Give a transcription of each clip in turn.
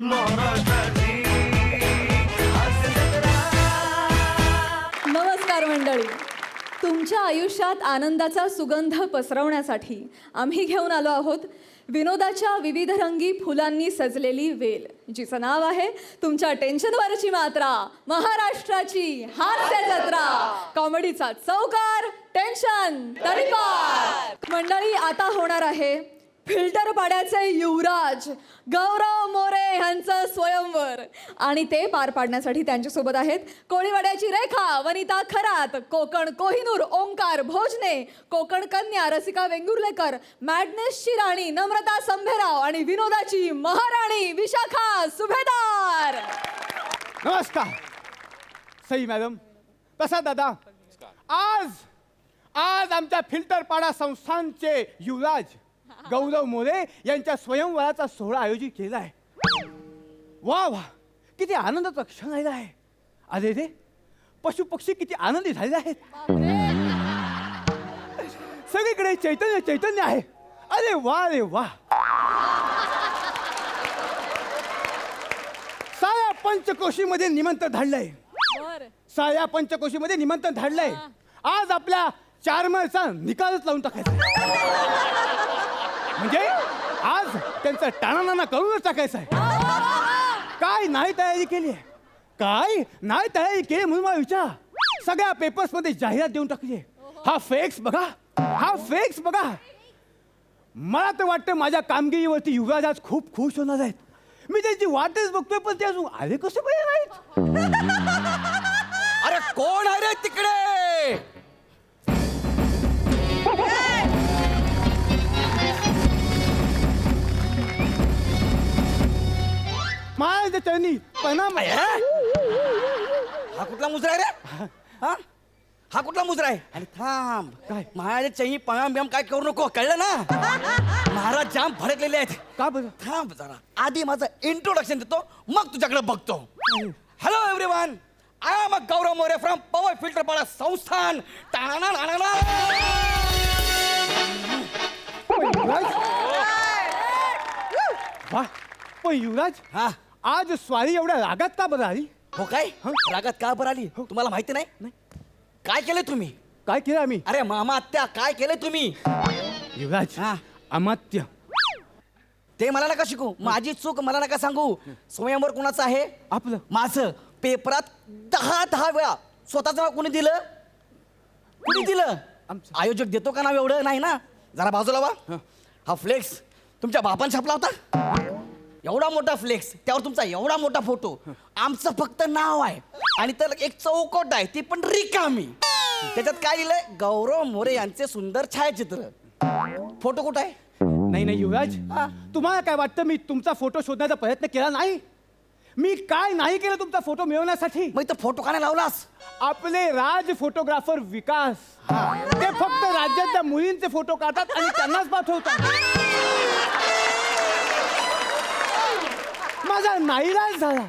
नमस्कार मंडळी, तुमच्या आयुष्यात आनंदाचा सुगंध पसरवण्यासाठी आम्ही घेऊन आलो आहोत विनोदाच्या विविध रंगी फुलांनी सजलेली वेल, जिचं नाव आहे तुमच्या टेन्शनवरची मात्रा, महाराष्ट्राची हास्य जत्रा, कॉमेडीचा चौकार, टेन्शन तडीपार. मंडळी, आता होणार आहे फिल्टर पाड्याचे युवराज गौरव मोरे यांचं स्वयंवर, आणि ते पार पाडण्यासाठी त्यांच्यासोबत आहेत कोळीवाड्याची रेखा वनिता खरात, कोकण कोहिनूर ओंकार भोजने, कोकण कन्या रसिका वेंगुर्लेकर, मॅडनेसची राणी नम्रता संभेराव आणि विनोदाची महाराणी विशाखा सुभेदार. नमस्कार सई मॅडम, प्रसाद दादा. आज आमच्या फिल्टर पाडा संस्थानचे युवराज गौरव मोरे यांच्या स्वयंवराचा सोहळा आयोजित केला आहे. वा वा, किती आनंदाचा क्षण आलेला आहे. अरे रे, पशु पक्षी किती आनंदी झालेले आहेत. सगळीकडे चैतन्य चैतन्य आहे. अरे वा रे वा. साऱ्या पंचकोशीमध्ये निमंत्रण धाडलंय. साऱ्या पंचकोशीमध्ये निमंत्रण धाडलंय. आज आपल्या चारमरचा निकालच लावून टाकायचा, म्हणजे आज त्यांचा टाणानाना करूनच टाकायचा आहे. काय नाही तयारी केली आहे, काय नाही तयारी केली म्हणून मला विचार. सगळ्या पेपर्स मध्ये जाहिरात देऊन टाकली आहे. हा फेक्स बघा, हा फेक्स बघा. मला तर वाटतं माझ्या कामगिरीवरती युवराज आज खूप खुश होणार आहेत. मी त्यांची वाटच बघतोय, पण ते अजून आले कसे बरे नाहीत. अरे कोण आहे रे तिकडे? माझ्या चरणी प्रणाम. हा कुठला मुजरा आहे रे? हा कुठला मुजरा आहे? आणि थांब, काय? महाराज चही पणाम बियाम काय करू नको, कळलं ना? महाराज जाम भडकलेले आहेत. का बरं? थांब जरा, आधी माझं इंट्रोडक्शन देतो, मग तुझ्याकडे बघतो. Hello everyone, I am Gaurav More from power filter Pada संस्थान. वा, पण युवराज, हा आज स्वारी एवढ्या रागात का बरं आली? हो काय? रागात का बरं आली तुम्हाला माहिती नाही? काय केलं तुम्ही? काय केलं आम्ही? अरे मामा आत्या, काय केलं तुम्ही? युवराज, हा. अमात्य. ते मला नका शिकू, माझी चूक मला नका सांगू. स्वयंवर कुणाचं आहे? आपलं. माझं. पेपरात 10 वेळा स्वतःचं नाव कोणी दिलं? कुणी दिलं? आमचं. आयोजक देतो का नाव एवढं? नाही ना. जरा बाजूला वा. हा फ्लेक्स तुमच्या बापान छापला होता? एवढा मोठा फ्लेक्स, त्यावर तुमचा एवढा मोठा फोटो. आमचं फक्त नाव आहे, आणि त्याला एक चौकट आहे, ती पण रिकामी. त्याच्यात काय लिहिलंय? गौरव मोरे यांचे सुंदर छायाचित्र. फोटो कुठं आहे? नाही युवराज, तुम्हाला काय वाटतं मी तुमचा फोटो शोधण्याचा प्रयत्न केला नाही? मी काय नाही केलं तुमचा फोटो मिळवण्यासाठी? मग इथं फोटो का नाही लावलास? आपले राज फोटोग्राफर विकास, ते फक्त राज्यातल्या मुलींचे फोटो काढतात आणि त्यांनाच पाठवतात. माझा नाईलाज झाला.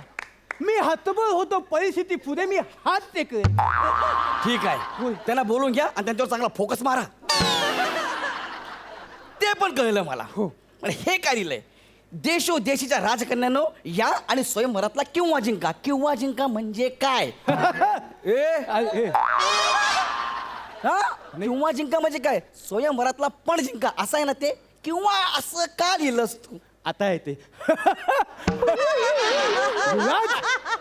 मी हतबल होतो, परिस्थिती पुढे मी हात टेकले. ठीक आहे, होय. त्यांना बोलून घ्या आणि त्यांच्यावर चांगला फोकस मारा. ते पण कळलं मला. हो. पण हे काय लिहिलंय? देशोदेशीच्या राजकन्यानो या आणि स्वयंवरातला किंवा जिंका. किंवा जिंका म्हणजे काय? हा, किंवा जिंका म्हणजे काय? स्वयंवरातला पण जिंका असं आहे ना ते? किंवा असं का लिहिलंस तू? आता येते. युवराज,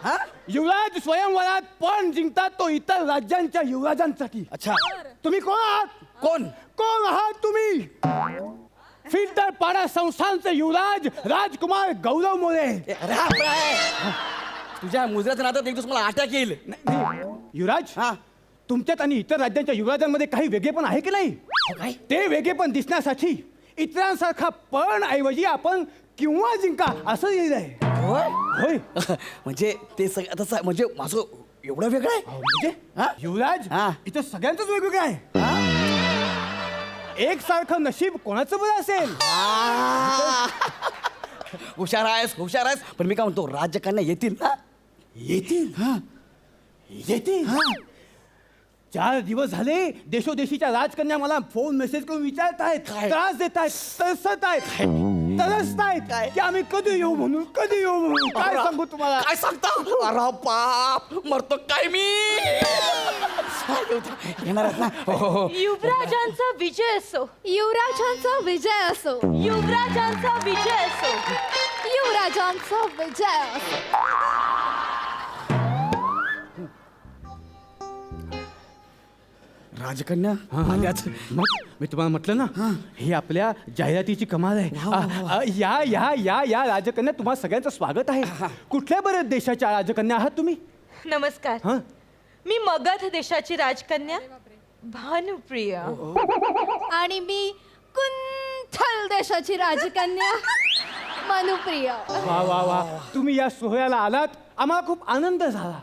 हा, युवराज स्वयंवरात पण जिंकतात तो इतर राज्यांच्या युवराजांसाठी. अच्छा. तुम्ही कोण आहात? कोण? कोण आहात तुम्ही? फिल्टर पाडा संस्थानचे युवराज राजकुमार गौरव मोरे. अरे हा आपला आहे. तुझ्या मुजऱ्याच्या नादात एक दिवस मला अटॅक येईल. युवराज, हा, तुमच्यात आणि इतर राज्यांच्या युवराजांमध्ये काही वेगळेपण आहे की नाही? हो काय? ते वेगळेपण दिसण्यासाठी इतरांसारखा पण ऐवजी आपण किंवा जिंका असं लिहिलंय. होय. होय. म्हणजे ते सगळं तसं, म्हणजे माझं एवढं वेगळं आहे? म्हणजे हा? युवराज, हा. इथं सगळ्यांचंच वेगवेगळं आहे. एकसारखं नशीब कोणाचं बरं असेल? हुशार आहेस, हुशार आहेस. पण मी काय म्हणतो, राज्यकन्या येतील ना? येतील. येतील. 4 दिवस झाले देशोदेशीच्या राजकन्या मला फोन मेसेज करून विचारत आहेत, काय? त्रास देत आहेत, तरसत आहेत. तरसतायत काय? की आम्ही कधी येऊ म्हणून काय सांगू तुम्हाला. काय सांगता अरे बाप मरतो काय मी येणार आहेत ना हो. युवराजांचा विजय असो, युवराजांचा विजय असो, युवराजांचा विजय असो. युवराजांचा विजय असो. राजकन्या आल्याच मग मी तुम्हाला म्हटलं ना ही आपल्या जाहिरातीची कमाल आहे. या या या या राजकन्या तुम्हा सगळ्यांचं स्वागत आहे. कुठल्या बऱ्याच देशाच्या राजकन्या आहात तुम्ही. नमस्कार, हा मी मगध देशाची राजकन्या भानुप्रिया. आणि मी कुंथल देशाची राजकन्या मनुप्रिया. वा वा वा तुम्ही या सोहळ्याला आलात आम्हाला खूप आनंद झाला.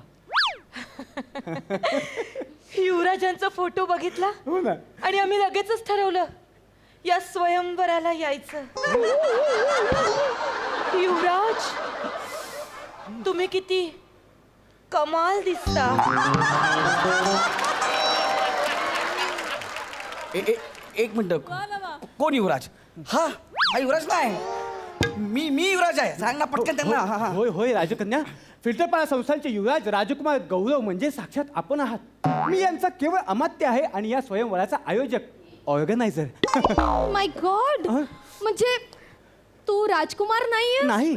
युवराजांचा फोटो बघितला हो ना. आणि आम्ही लगेचच ठरवलं या स्वयंवराला यायचं. युवराज, तुम्ही किती कमाल दिसता. एक मिनिट कोण युवराज. हा हा युवराज नाही मी युवराज आहे. सांग ना पटकन त्यांना. हा, हा. होय होय राजकन्या फिल्टरपाडा संस्थानचे युवराज राजकुमार गौरव म्हणजे साक्षात आपण आहात. मी यांचा केवळ अमात्य आहे आणि या स्वयंवराचा आयोजक ऑर्गनायझर. माय गॉड, म्हणजे तू राजकुमार नाहीये. नाही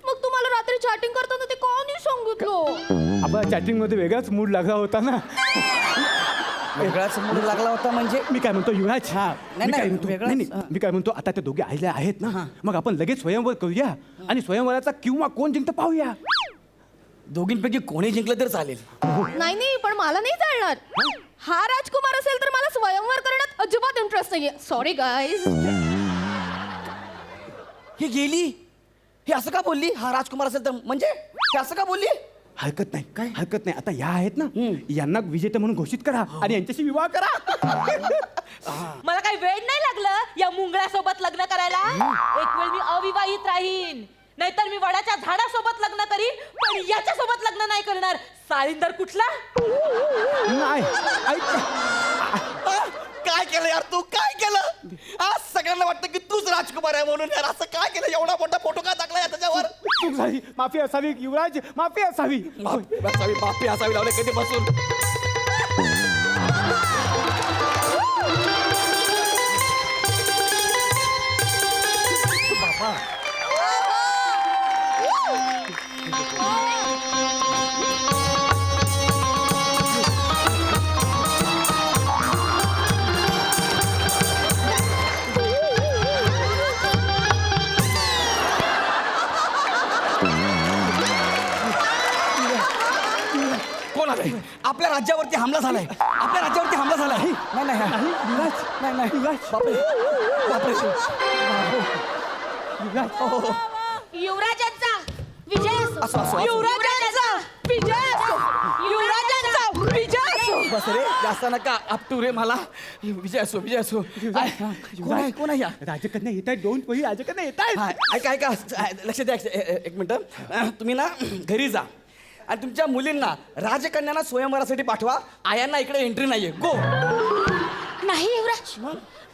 मग तुम्हाला रात्री चॅटिंग करताना ते का नाही सांगितलं. आपला चॅटिंग मध्ये वेगळाच मूड लागला होता ना. वेगळाच मूड लागला होता म्हणजे मी काय म्हणतो युवराज नाही, मी काय म्हणतो आता ते दोघे आलेले आहेत ना मग आपण लगेच स्वयंवर करूया आणि स्वयंवराचा किंवा कोण जिंकतं पाहूया. दोघींपैकी कोणी जिंकलं तर चालेल. नाही नाही, पण मला नाही चालणार. हा राजकुमार असेल तर मला स्वयंवर करण्यात अजिबात इंटरेस्ट नाहीये. Sorry guys. ही गेली हे असं का बोलली. हा राजकुमार असेल तर म्हणजे हे असं का बोलली. हरकत नाही काय हरकत नाही. आता या आहेत ना यांना विजेते म्हणून घोषित करा आणि यांच्याशी विवाह करा. मला काही वेळ नाही लागलं या मुंगळ्यासोबत लग्न करायला. एक वेळ मी अविवाहित राहीन, नाहीतर मी वडाच्या झाडासोबत लग्न करीन, पण याच्यासोबत लग्न नाही करणार. साळींदर कुठला. नाही ऐक काय केलं यार तू काय केलं. आज सगळ्यांना वाटतं की तूच राजकुमार आहे म्हणून यार असं काय केलं. एवढा मोठा फोटो का टाकला या त्याच्यावर. चूक झाली माफी असावी युवराज माफी असावी. बापी असावी लावले कधी बसून. कोण आलंय. आपल्या राज्यावरती हमला झालाय. आपल्या राज्यावरती हमला झालाय. नाही नाही युवराज नाही युवराज बापरे बापरे युवराज युवराजांचा विजय असो, असो, असो. युवराजांचा विजय असो, युवराजांचा विजय असो. बस रे जास्त नका आपटू रे मला. विजय असो कोण आहे कोण आहे या. राजकन्या येत आहेत. दोन पहिली राजकन्या येत आहेत. हा, ऐका लक्ष द्या एक मिनिट. तुम्ही ना घरी जा आणि तुमच्या मुलींना राजकन्यांना स्वयंवरासाठी पाठवा. आयांना इकडे एंट्री नाहीये. गो. नाही युवराज,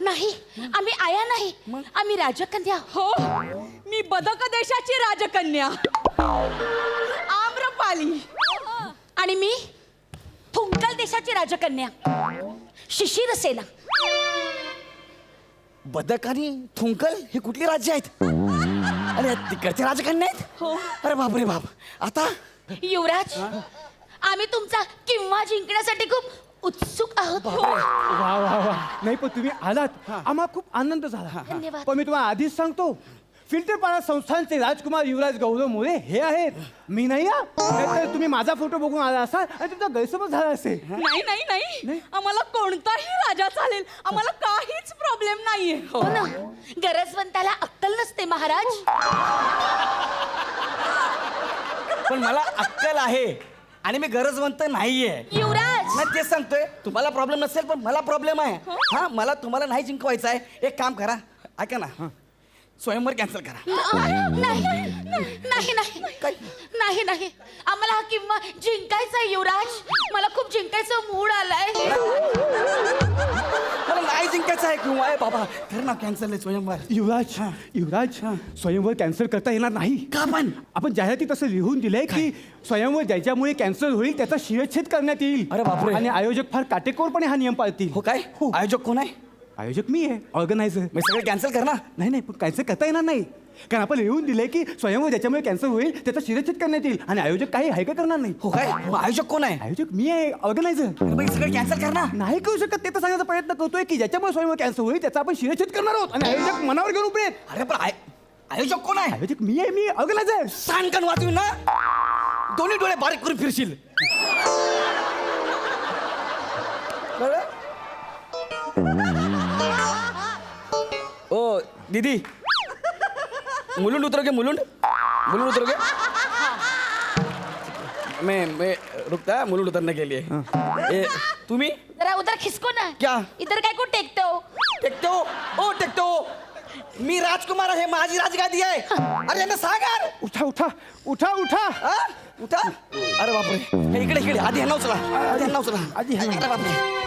नाही, आम्ही आया नाही, आम्ही राजकन्या. हो, मी बदक देशाची राजकन्या आम्रपाली. आणि मी थुंकल देशाची राजकन्या शिशिरसेना. बदक आणि थुंकल हे कुठली राज्य आहेत. अरे तिकडचे राजकन्या आहेत. हो. अरे बापरे बाप. आता युवराज, आम्ही तुमचा किंवा जिंकण्यासाठी खूप उत्सुक आहोत. वा वा वा नाही पण तुम्ही आलात आम्हाला खूप आनंद झाला. धन्यवाद. पण मी तुम्हाला आधीच सांगतो फिल्टरपाडा संस्थांचे राजकुमार युवराज गौरव मोरे हे आहेत. मी नाही तर तुम्ही माझा फोटो बघून आला असाल आणि तुमचा गैरसमज झाला असेल. नाही नाही नाही, आम्हाला कोणताही राजा चालेल. आम्हाला काहीच प्रॉब्लेम नाहीये. हो ना, गरजवंताला अक्कल नसते महाराज. पण मला अक्कल आहे आणि मी गरजवंत नाहीये. युवराज, नाही तेच सांगतोय. तुम्हाला प्रॉब्लेम नसेल पण मला प्रॉब्लेम आहे. हा मला तुम्हाला नाही जिंकवायचं आहे. एक काम करा ऐका ना स्वयंवर कॅन्सल करा. नाही नाही नाही नाही नाही, आम्हाला हा किंवा जिंकायचा आहे युवराज. मला खूप जिंकायचं मूड आलाय. मला नाही जिंकायचं आहे किंवा आहे बाबा कर ना कॅन्सल आहे स्वयंवर. युवराज युवराज स्वयंवर कॅन्सल करता येणार नाही. का पण आपण जाहिरातीत असं लिहून दिलंय की स्वयंवर ज्याच्यामुळे कॅन्सल होईल त्याचा शिरच्छेद करण्यात येईल. अरे बापरे. आणि आयोजक फार काटेकोरपणे हा नियम पाळतील. हो काय आयोजक कोण आहे? आयोजक मी आहे, ऑर्गनायझर. मी सगळे कॅन्सल कर ना. नाही नाही पण कॅन्सल करता येणार नाही, कारण आपण लिहून दिलंय की स्वयंवर ज्याच्यामुळे कॅन्सल होईल त्याचा शिरच्छेद करण्यात येईल आणि आयोजक काही हायका करणार नाही. हो काय मग आयोजक कोण आहे? आयोजक मी आहे, ऑर्गनायझर. मग सगळे कॅन्सल कर ना. नाही करू शकत, ते तर सांगण्याचा प्रयत्न करतोय की ज्याच्यामुळे स्वयंवर कॅन्सल होईल त्याचा आपण शिरच्छेद करणार आहोत आणि आयोजक मनावर घेऊन उभे आहेत. अरे पण आयोजक कोण आहे? आयोजक मी आहे, मी ऑर्गनायझर. सांगण वाचून ना दोन्ही डोळे बारीक करून फिरशील. कळलं? ओ दीदी मुलुंड उतरोगे मुलुंड मुलुंड उतरोगे. मैं रुकता मुलुंड उतरने के लिए. तुम्ही जरा उधर खिसको ना. क्या? इधर काय को टेकते हो? टेकतो ओ टेकतो. मी राजकुमार आहे, माझी राजगादी आहे. अरे ना सागर उठा उठा उठा उठा. हा? उठा. अरे बापरे हे इकडे इकडे आधी ह्यांना उचला, आधी ह्यांना उचला, आधी ह्यांना. अरे बापरे.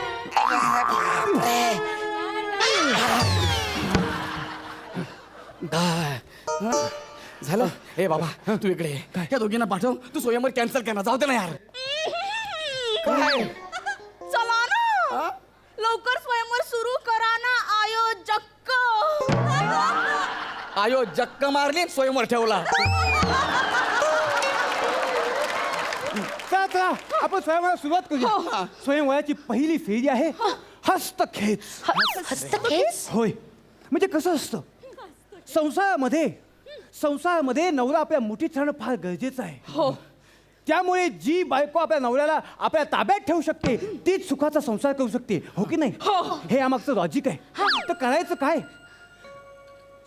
झालं. हे बाबा तू इकडे ये. या दोघींना पाठव. तू स्वयंवर कॅन्सल कर ना. जाऊ दे ना यार. काय चला ना लवकर स्वयंवर सुरू करा ना आयोजक. आयो जक्क मारली स्वयंवर ठेवला. चला चला आपण स्वयंवराला सुरुवात करूया. स्वयंवराची पहिली फेरी आहे हस्तखेच. हस्तखेच. होय, म्हणजे कसं असतं संसारामध्ये नवरा आपल्या मुठीत राहणं फार गरजेचं आहे. हो. त्यामुळे जी बायको आपल्या नवऱ्याला आपल्या ताब्यात ठेवू शकते तीच सुखाचा संसार करू शकते. हो की नाही? हे यामागचं लॉजिक आहे. तर करायचं काय?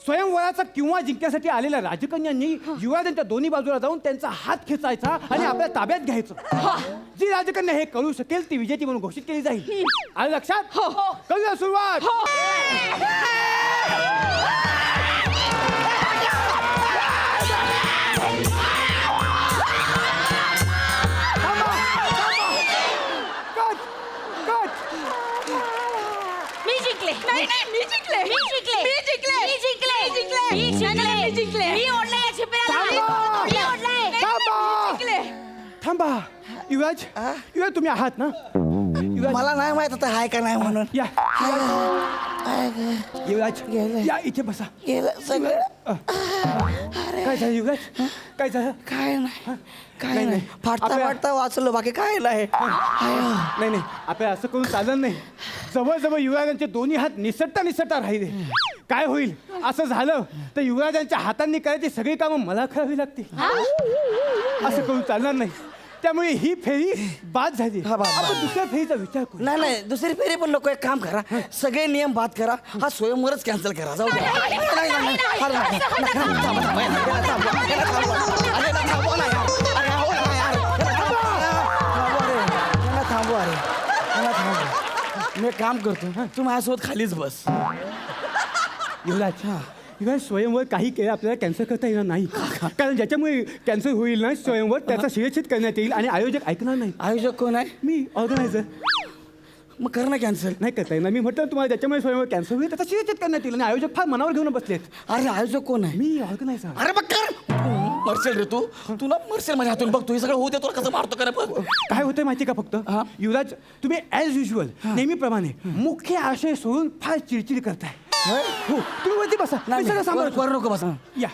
स्वयंवराचा किंवा जिंकण्यासाठी आलेल्या राजकन्यांनी युवराजांच्या दोन्ही बाजूला जाऊन त्यांचा हात खेचायचा आणि आपल्या ताब्यात घ्यायचं. जी राजकन्या हे करू शकेल ती विजेती म्हणून घोषित केली जाईल. आलं लक्षात? करूया सुरुवात. Cut cut. मी जिंकले. नाही मी जिंकले. मी जिंकले. मी जिंकले. मी जिंकले. मी जिंकले. मी जिंकले. मी जिंकले. मी ओढले या छिपऱ्याला. थांबा. मी ओढले. थांबा. मी जिंकले. थांबा. युवराज युवराज तुम्ही आहात ना? युवराज मला नाही माहित आता हाय का नाही म्हणून. या युवराज या इथे बसा. गेलं सगळं. काय झालं युवराज? काय झालं? काय नाही काय नाही, नाही नाही. फाटता आपल्या- फाटता वाचलो बाकी काय नाही. नाही नाही आपल्याला असं करून चालत नाही. जवळजवळ युवराजांचे दोन्ही हात निसटता राहिले. काय होईल असं झालं तर युवराजांच्या हातांनी करायची सगळी कामं मला करावी लागतील. असं करून चालणार नाही. त्यामुळे ही फेरी बाद झाली. हा, बाद. आपण दुसऱ्या फेरीचा विचार करू. नाही नाही दुसरी फेरी पण नको. एक काम करा सगळे नियम बाद करा. हा स्वयंवरच कॅन्सल करा. जाऊ द्या. नाही, नाही, नाही. अरे, नाही, नाही, थांबा, थांबा, याला थांबवा, याला थांबवा. अरे, याला थांबवा ना यार. अरे, हो ना यार. याला थांबवा रे. याला थांबवा. मी एक काम करतो तू माझ्यासोबत खालीच बस. युवराज युवराज स्वयंवर काही केलं आपल्याला कॅन्सल करता येणार नाही. कारण ज्याच्यामुळे कॅन्सल होईल ना स्वयंवर त्याचा शिरच्छेद करण्यात येईल आणि आयोजक ऐकणार नाही. आयोजक कोण आहे? मी ऑर्गनायझर. मग कर ना कॅन्सल. नाही करता येणार. मी म्हटलं तुम्हाला ज्याच्यामुळे स्वयंवर कॅन्सल होईल त्याचा शिरच्छेद करण्यात येईल आणि आयोजक फार मनावर घेऊन बसलेत. अरे आयोजक कोण आहे? मी ऑर्गनायझर. अरे बघ कर. मरसेल रे तू. तुला मरसेल माझ्या हातून. बघ तू हे सगळं होऊ दे. तुला कसं मारतो का रे बघ. काय होतंय माहिती का फक्त युवराज तुम्ही ॲज युजल नेहमीप्रमाणे मुख्य आशय सोडून फार चिडचिड करताय. हो तुम्ही वरती बसा. मी सगळं सांभाळतो. वर नको बसा. या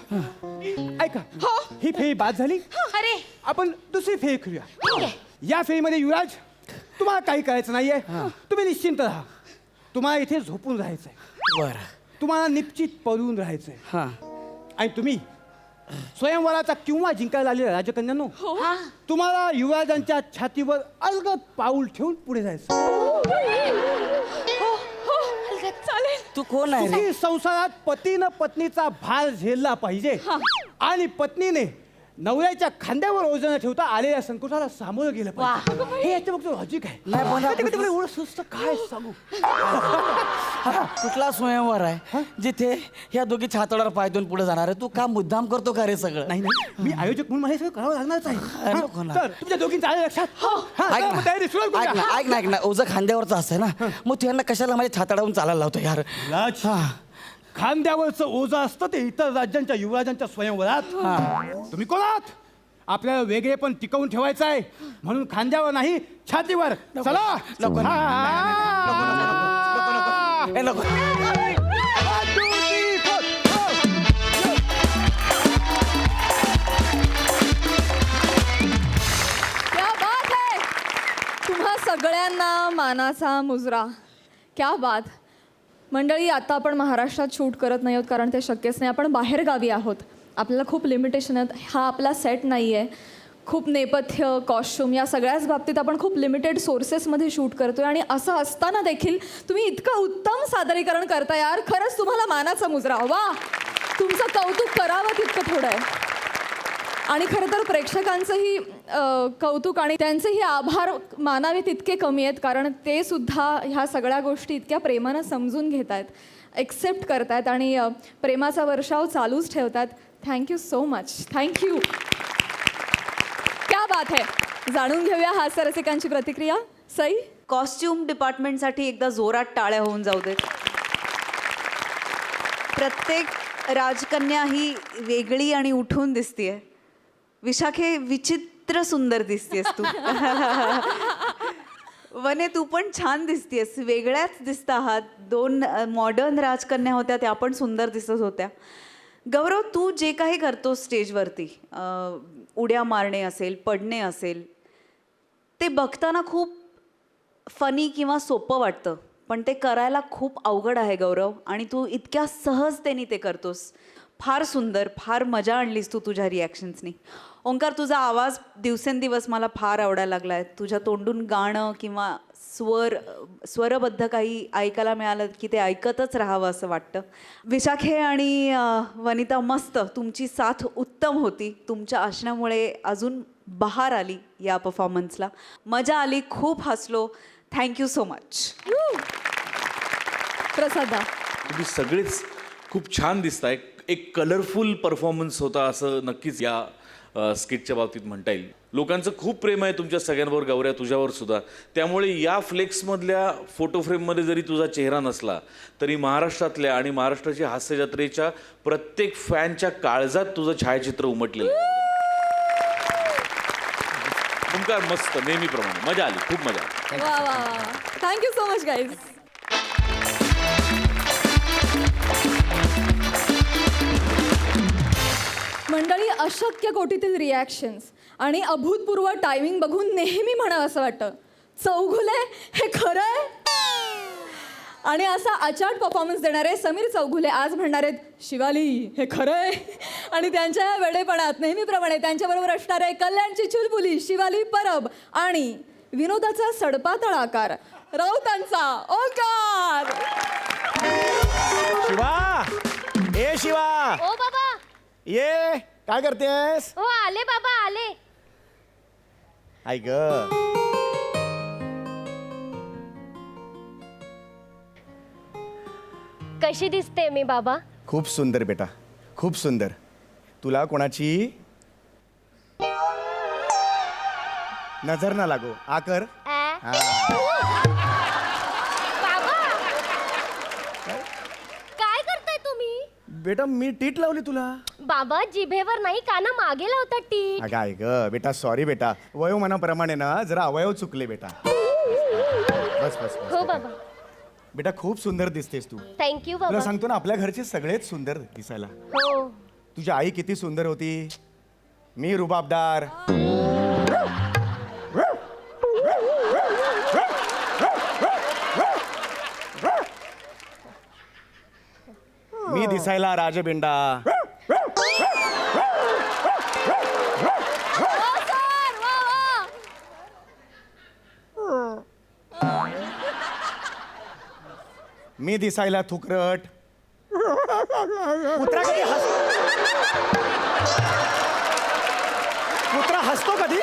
ऐका ही फेरी बाद झाली. अरे आपण दुसरी फेरी खेळूया. ठीक आहे. या फेरीमध्ये युवराज तुम्हाला काही करायचं नाहीये. तुम्ही निश्चिंत राहा. तुम्हाला इथे झोपून राहायचंय. बरं. तुम्हाला निश्चित पळून राहायचंय. हां आणि तुम्ही स्वयंवराचा किंवा जिंकायला आलेल्या राजकन्यांनो हा. तुम्हाला युवराजांच्या छातीवर अलगद पाऊल ठेवून पुढे जायचं. चालेल. तू कोण आहे रे? सुखी संसारात पतीनं पत्नीचा भार झेलला पाहिजे आणि पत्नीने नवऱ्याच्या खांद्यावर ओझं ठेवता आलेल्या संकटाला सामोरं गेलं पाहिजे. वाह. हे याच्या मागचं लॉजिक आहे. नाही, पण कधी कधी मला एवढं सुस्त काय सांगू. कुठला स्वयंवर आहे जिथे ह्या दोघी छातडावर पाय देऊन पुढे जाणार आहे? तू का मुद्दाम करतो का रे सगळं? नाही नाही, मी आयोजक म्हणून मला हे सगळं करावं लागणारच आहे. नको ना. तर तुमच्या दोघींचं आलं लक्षात? हा, ऐक चला मग तयारी सुरुवात ना, करूया. ऐक ना ओझं खांद्यावरचं असतं ना, मग तू यांना कशाला माझ्या छातडावरून चालायला लावतो यार? लाज. खांद्यावरचं ओझं असतं ते इतर राज्यांच्या युवराजांच्या स्वयंवरात. तुम्ही कोण आहात? आपल्याला वेगळे पण टिकवून ठेवायचं आहे म्हणून खांद्यावर नाही छातीवर. चला. नको, हा. हे नको. 1, 2, 3, 4. क्या बात है. तुम्हा सगळ्यांना मानाचा मुजरा. क्या बात. मंडळी, आता आपण महाराष्ट्रात शूट करत नाही आहोत कारण ते शक्यच नाही. आपण बाहेर गावी आहोत. आपल्याला खूप लिमिटेशन आहेत. हा आपला सेट नाही आहे. खूप नेपथ्य, कॉस्ट्युम या सगळ्याच बाबतीत आपण खूप लिमिटेड सोर्सेसमध्ये शूट करतोय आणि असं असताना देखील तुम्ही इतकं उत्तम सादरीकरण करता यार. खरंच तुम्हाला मानाचा मुजरा. वा, तुमचं कौतुक करावं तितकं थोडं आहे. आणि खरं तर प्रेक्षकांचंही कौतुक आणि त्यांचेही आभार मानावे तितके कमी आहेत कारण ते सुद्धा ह्या सगळ्या गोष्टी इतक्या प्रेमानं समजून घेत आहेत, एक्सेप्ट करत आहेत आणि प्रेमाचा वर्षाव चालूच ठेवतात. Thank you so much. थँक्यू. क्या बात है. जाणून घेऊया हास्यरसिकांची प्रतिक्रिया. सई. कॉस्ट्युम डिपार्टमेंटसाठी एकदा जोरात टाळ्या होऊन जाऊ देत. प्रत्येक राजकन्या ही वेगळी आणि उठून दिसतीये. विशाखे, विचित्र सुंदर दिसतेस तू. वने, तू पण छान दिसतेस. वेगळ्याच दिसत आहात. 2 मॉडर्न राजकन्या होत्या, त्या पण सुंदर दिसत होत्या. गौरव, तू जे काही करतो स्टेजवरती, उड्या मारणे असेल, पडणे असेल, ते बघताना खूप फनी किंवा सोपं वाटतं, पण ते करायला खूप अवघड आहे गौरव. आणि तू इतक्या सहजतेने ते करतोस. फार सुंदर, फार मजा आणलीस तू तुझ्या रिॲक्शन्सनी. ओंकार, तुझा आवाज दिवसेंदिवस मला फार आवडायला लागला आहे. तुझ्या तोंडून गाणं किंवा स्वरबद्ध काही ऐकायला मिळालं की ते ऐकतच राहावं असं वाटतं. विशाखे आणि वनिता, मस्त. तुमची साथ उत्तम होती. तुमच्या असण्यामुळे अजून बहार आली या परफॉर्मन्सला. मजा आली, खूप हसलो. Thank you so much. प्रसादा. तुम्ही सगळेच खूप छान दिसताय. एक कलरफुल परफॉर्मन्स होता असं नक्कीच या स्किटच्या बाबतीत म्हणता येईल. लोकांचं खूप प्रेम आहे तुमच्या सगळ्यांवर, गौऱ्या तुझ्यावर सुद्धा. त्यामुळे या फ्लेक्समधल्या फोटो फ्रेममध्ये जरी तुझा चेहरा नसला तरी महाराष्ट्रातल्या आणि महाराष्ट्राच्या हास्य जत्रेच्या प्रत्येक फॅनच्या काळजात तुझं छायाचित्र उमटलेलं आहे. ओंकार, मस्त, नेहमीप्रमाणे मजा आली, खूप मजा आली. वा वा वा. Thank you so much guys. मंडळी, अशक्य कोटीतील रिॲक्शन्स आणि अभूतपूर्व टायमिंग बघून नेहमी म्हणावं असं वाटतं, चौघुले हे खरंय. आणि असा अचाट परफॉर्मन्स देणारे समीर चौघुले आज म्हणणार आहेत, शिवाली हे खरंय. आणि त्यांच्या या वेडेपणात नेहमीप्रमाणे त्यांच्याबरोबर असणारे कल्याणची चुलबुली शिवाली परब आणि विनोदाचा सडपातळ आकार राऊतांचा ओंकार. शिवा, ए शिवा, ओ बाबा. ये काय करतेस? हो आले बाबा आले. आई ग, कशी दिसते मी बाबा? खूप सुंदर बेटा, खूप सुंदर. तुला कोणाची नजर ना लागो. आकर. बाबा काय करताय तुम्ही? बेटा मी टीट लावली तुला. बाबा जिभेवर नाही, काना मागे लावतात टीट. अगं आई ग बेटा, सॉरी बेटा. वयोमानाप्रमाणे ना जरा अवयव चुकले बेटा. बस बस बस हो बेटा. बाबा. बेटा खूप सुंदर दिसतेस तू. थँक्यू तुला बाबा. सांगतो ना, आपल्या घरचे सगळेच सुंदर दिसायला. हो. तुझी आई किती सुंदर होती. मी रुबाबदार. मी दिसायला राजबिंडा. मी दिसायला थुकरट. कुत्रा कधी हसतो कधी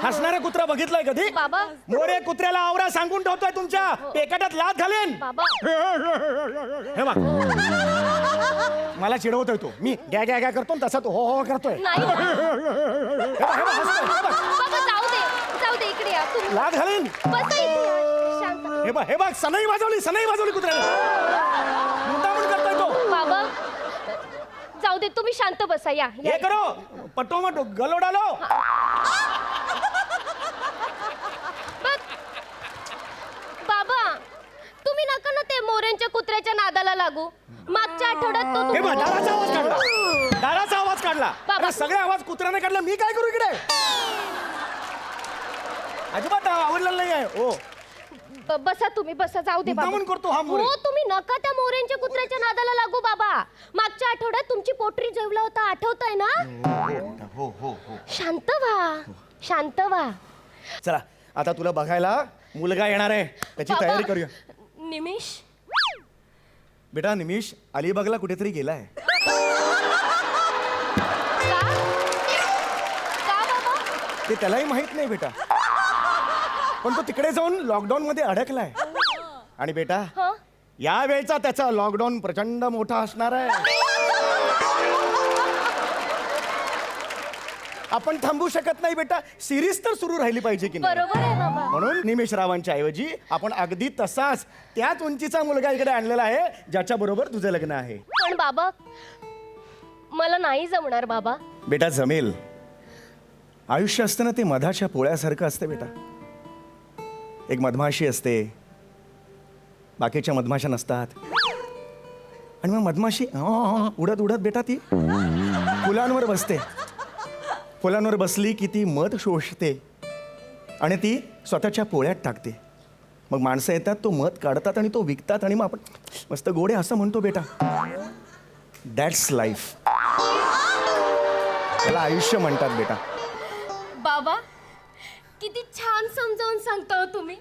हसणारा कुत्रा बघितलाय कधी बाबा मोरे कुत्र्याला आवरा सांगून ठेवतोय तुमच्या पेकाटात लात घालेन बाबा हे बघ मला चिडवतोय तो मी गॅ गॅ गॅ करतो ना, तसा तो हो हो करतोय नाही ना. हे बघ, हे बघ, हसतोय, हे बघ. बाबा जाऊ दे इकडे या तुम्ही लात घालेन बसा इथे शांत हे बघ सनई वाजवली कुत्र्याने मुद्दामून करतोय तो बाबा जाऊ दे तुम्ही शांत बसा या हे करो पटो मटो गलो डालो बाबा तुम्ही नका ना ते मोऱ्यांच्या कुत्र्याच्या नादाला लागू. मागच्या आठवड्यात तो हे बघ तुम्ही- दाराचा आवाज काढला दाराचा आवाज काढला बाबा. अरे, सगळे आवाज कुत्र्याने काढला मी काय करू इकडे अजिबात आवडलेलं नाही आहे ओ बसा तुम्ही बसा जाऊ दे बाबा. मुद्दामून करतो हा मोरे. हो तुम्ही नका त्या मोऱ्यांच्या कुत्र्याच्या नादाला लागू बाबा. मागच्या आठवड्यात तुमची पोटरी जेवला होता आठवतंय ना. हो हो हो शांत व्हा शांत व्हा. चला आता तुला बघायला मुलगा येणार आहे त्याची बाबा, तयारी करूया निमिष बेटा निमिष अलिबागला कुठेतरी गेलाय का का बाबा ते त्यालाही माहित नाही बेटा पण तो तिकडे जाऊन लॉकडाऊन मध्ये अडकलाय आणि बेटा हं? या वेळचा त्याचा लॉकडाऊन प्रचंड मोठा असणार आहे आपण थांबू शकत नाही बेटा सिरीज तर सुरू राहिली पाहिजे की नाही बरोबर आहे बाबा. म्हणून निमेश रावांच्या ऐवजी आपण अगदी तसाच त्याच उंचीचा मुलगा इकडे आणलेला आहे ज्याच्या बरोबर तुझं लग्न आहे पण बाबा मला नाही जमणार बाबा. बेटा जमेल आयुष्य असतं ना ते मधाच्या पोळ्यासारखं असतं बेटा एक मधमाशी असते बाकीच्या मधमाशा नसतात आणि मग मधमाशी उडत उडत बेटा ती फुलांवर बसते फुलांवर बसली की ती मध शोषते आणि ती स्वतःच्या पोळ्यात टाकते मग माणसं येतात तो मध काढतात आणि तो विकतात आणि मग आपण मस्त गोडे असं म्हणतो बेटा दॅट्स लाईफ त्याला आयुष्य म्हणतात बेटा बाबा किती छान समजावून सांगता हो तुम्ही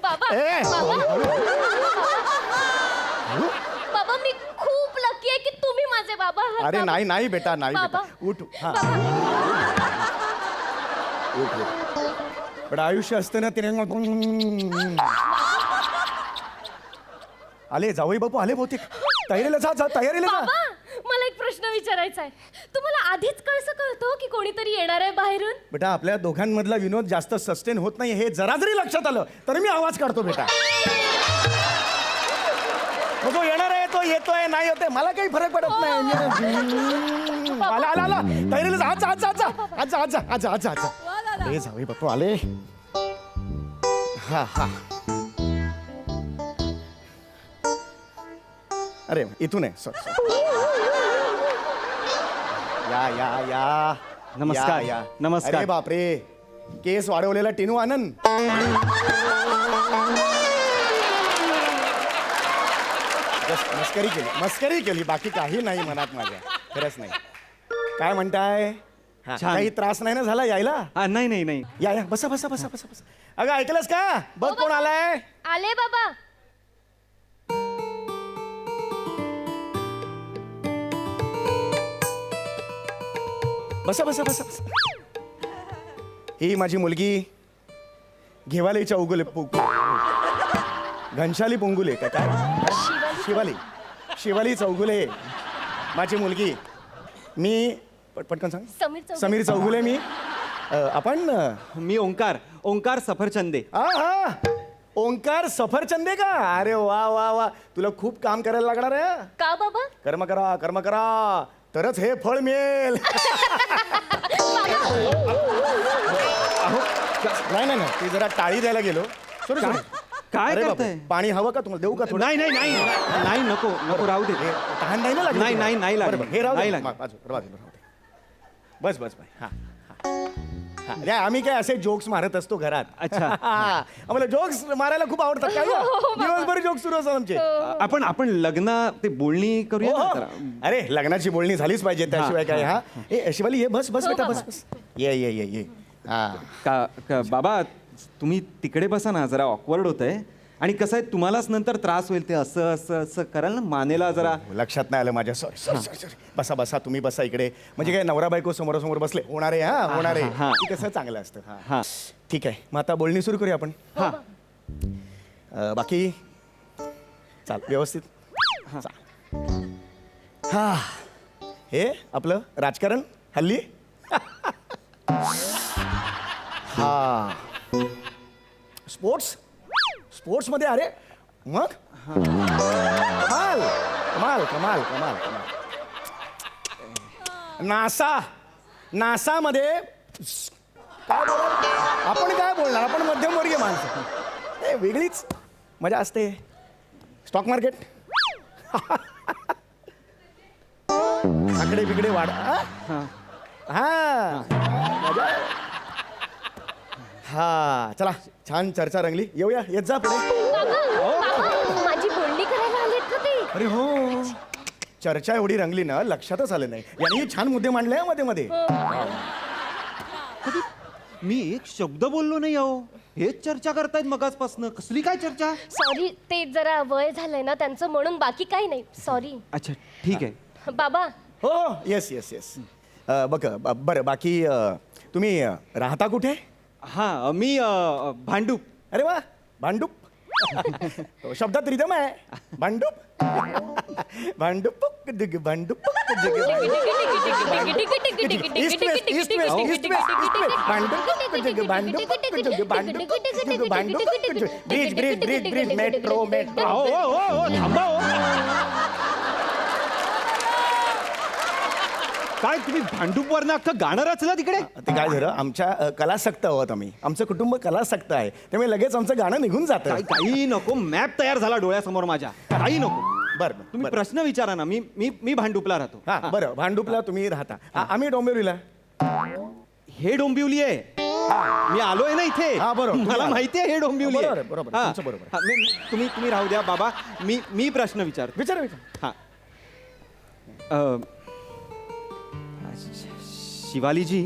बाबा. ए, बाबा बाबा मी खूप लकी आहे की तुम्ही माझे बाबा आहात, अरे बाबा. नाही नाही बेटा नाही बेटा बाबा. उठ हा बाबा. उठ पण आयुष्य असतं ना तिने आले जावई बापू आले बहुतेक तयारीला जा तयारीला जा बाबा मला एक प्रश्न विचारायचा आहे. तुम्हाला आधीच कसं कळतं की कोणीतरी येणार आहे बाहेरून. बेटा आपल्या दोघांमधला विनोद जास्त सस्टेन होत नाही हे जरा जरी लक्षात आलं तर मी आवाज काढतो बेटा मग तो येणार आहे तो येतोय नाही होतोय मला काही फरक पडत नाही आला आला आला तयारीला जा आजा आजा आजा आजा आजा आजा आजा अरे जावई बापू आले हा हा अरे इथून आहे सॉरी या या या नमस्कार. या, या. नमस्कार. अरे बापरे केस वाढवलेला टिनू आनंद Just मस्करी केली बाकी काही नाही मनात माझ्या खरंच नाही काय म्हणताय हा, छान. काही त्रास नाही ना झाला यायला नाही नाही नाही या या बसा बसा बसा बसा बसा अगं ऐकलंस का बघ कोण आलाय आले बाबा. बसा बसा बसा बसा ही माझी मुलगी घेवाली चौगुले घनशाली पुंगुले का काय शिवाली चौगुले माझी मुलगी मी पटकन सांग समीर चौगुले. समीर चौगुले मी आपण मी ओंकार सफरचंदे हा ओंकार सफरचंदे का अरे वा वा वा तुला खूप काम करायला लागणार आहे का बाबा. कर्म करा तरच हे फळ मिळेल नाही नाही नाही ते जरा टाळी द्यायला गेलो सॉरी सॉरी काय अरे बापरे, करताय? पाणी हवं का तुम्हाला देऊ का थोडं नाही नाही नाही नाही नको राहू दे हे तहान नाही ना लागली नाही, तुला? नाही, नाही लागली. बरं, बरं, हे राहू नाही दे. लागली. बाजूला, बाजूला राहू दे. बस बस बाय हा हा. नाही, आम्ही काय असे जोक्स मारत असतो घरात अच्छा. आम्हाला जोक्स मारायला खूप आवडतात काय गं? दिवसभर जोक्स सुरू असतात आमचे आपण लग्न ते बोलणी करूया हो, ना हो. जरा. अरे लग्नाची बोलणी झालीच पाहिजे त्याशिवाय काय हा ए शिवाली ये बस बस बेटा बस बस ये ये ये ये हा का बाबा तुम्ही तिकडे बसा ना जरा ऑकवर्ड होत आहे आणि कसं आहे तुम्हालाच नंतर त्रास होईल ते असं असं असं कराल ना मानेला जरा. लक्षात नाही आलं माझ्या. Sorry sorry sorry. बसा बसा, तुम्ही बसा इकडे. म्हणजे काय नवरा बायको समोरासमोर बसले, होणार आहे हा, होणार आहे. हा. की कसं चांगलं असतं. हा. हां ठीक आहे, मग आता बोलणी सुरू करूया आपण. हां बाकी चाल व्यवस्थित. चाल. हा, हे आपलं राजकारण हल्ली. हा, स्पोर्ट्समध्ये अरे मग कमाल कमाल कमाल कमाल कमाल. नासामध्ये काय बोलणार आपण, काय बोलणार आपण, मध्यमवर्गीय माणसं. ए वेगळीच मजा असते. स्टॉक मार्केट आकडे बिकडे वाढ. हा मजा. हा चला, छान चर्चा रंगली. येऊया, येत जा पुढे. माझी बोलणी करायला आलेत का ते? अरे हो, चर्चा एवढी रंगली ना, लक्षातच आलं नाही. यांनी छान मुद्दे मांडले हा मध्ये मध्ये. मी एक शब्द बोललो नाही अहो. हेच चर्चा करतायत मगाचपासनं. कसली काय चर्चा? सॉरी, ते जरा वय झालंय ना त्यांचं, म्हणून बाकी काही नाही. सॉरी. अच्छा ठीक आहे. बाबा, हो येस येस येस. बरं बाकी तुम्ही राहता कुठे? हां मी भांडूप. अरे वा, भांडूप. शब्दात रिदम आहे. Bhandup Bhandup Bhandup Bhandup. East west east west east west east west. Bhandup Bhandup Bhandup Bhandup. Bridge bridge bridge bridge. Metro metro. हो थांबा हो. काय तुम्ही भांडूपवरनं अख्खं गाणं रचलं तिकडे? ते काय झालं, आमच्या कलासक्त आहोत आम्ही. आमचं कुटुंब कलासक्त आहे, त्यामुळे लगेच आमचं गाणं निघून जातं. काही नको. मॅप तयार झाला डोळ्यासमोर माझ्या. काही नको. बरं तुम्ही बरं. प्रश्न विचारा ना. मी भांडूपला राहतो. हा बरं, भांडूपला तुम्ही राहता. आम्ही डोंबिवलीला. हे डोंबिवली आहे. मी आलोय ना इथे. हा, बरोबर. मला माहिती आहे हे डोंबिवली आहे. बरोबर आहे, बरोबर आहे. हा. तुमचं बरोबर आहे. हा, तुम्ही राहू द्या बाबा. मी प्रश्न विचारतो. विचारा विचारा. हा शिवालीजी.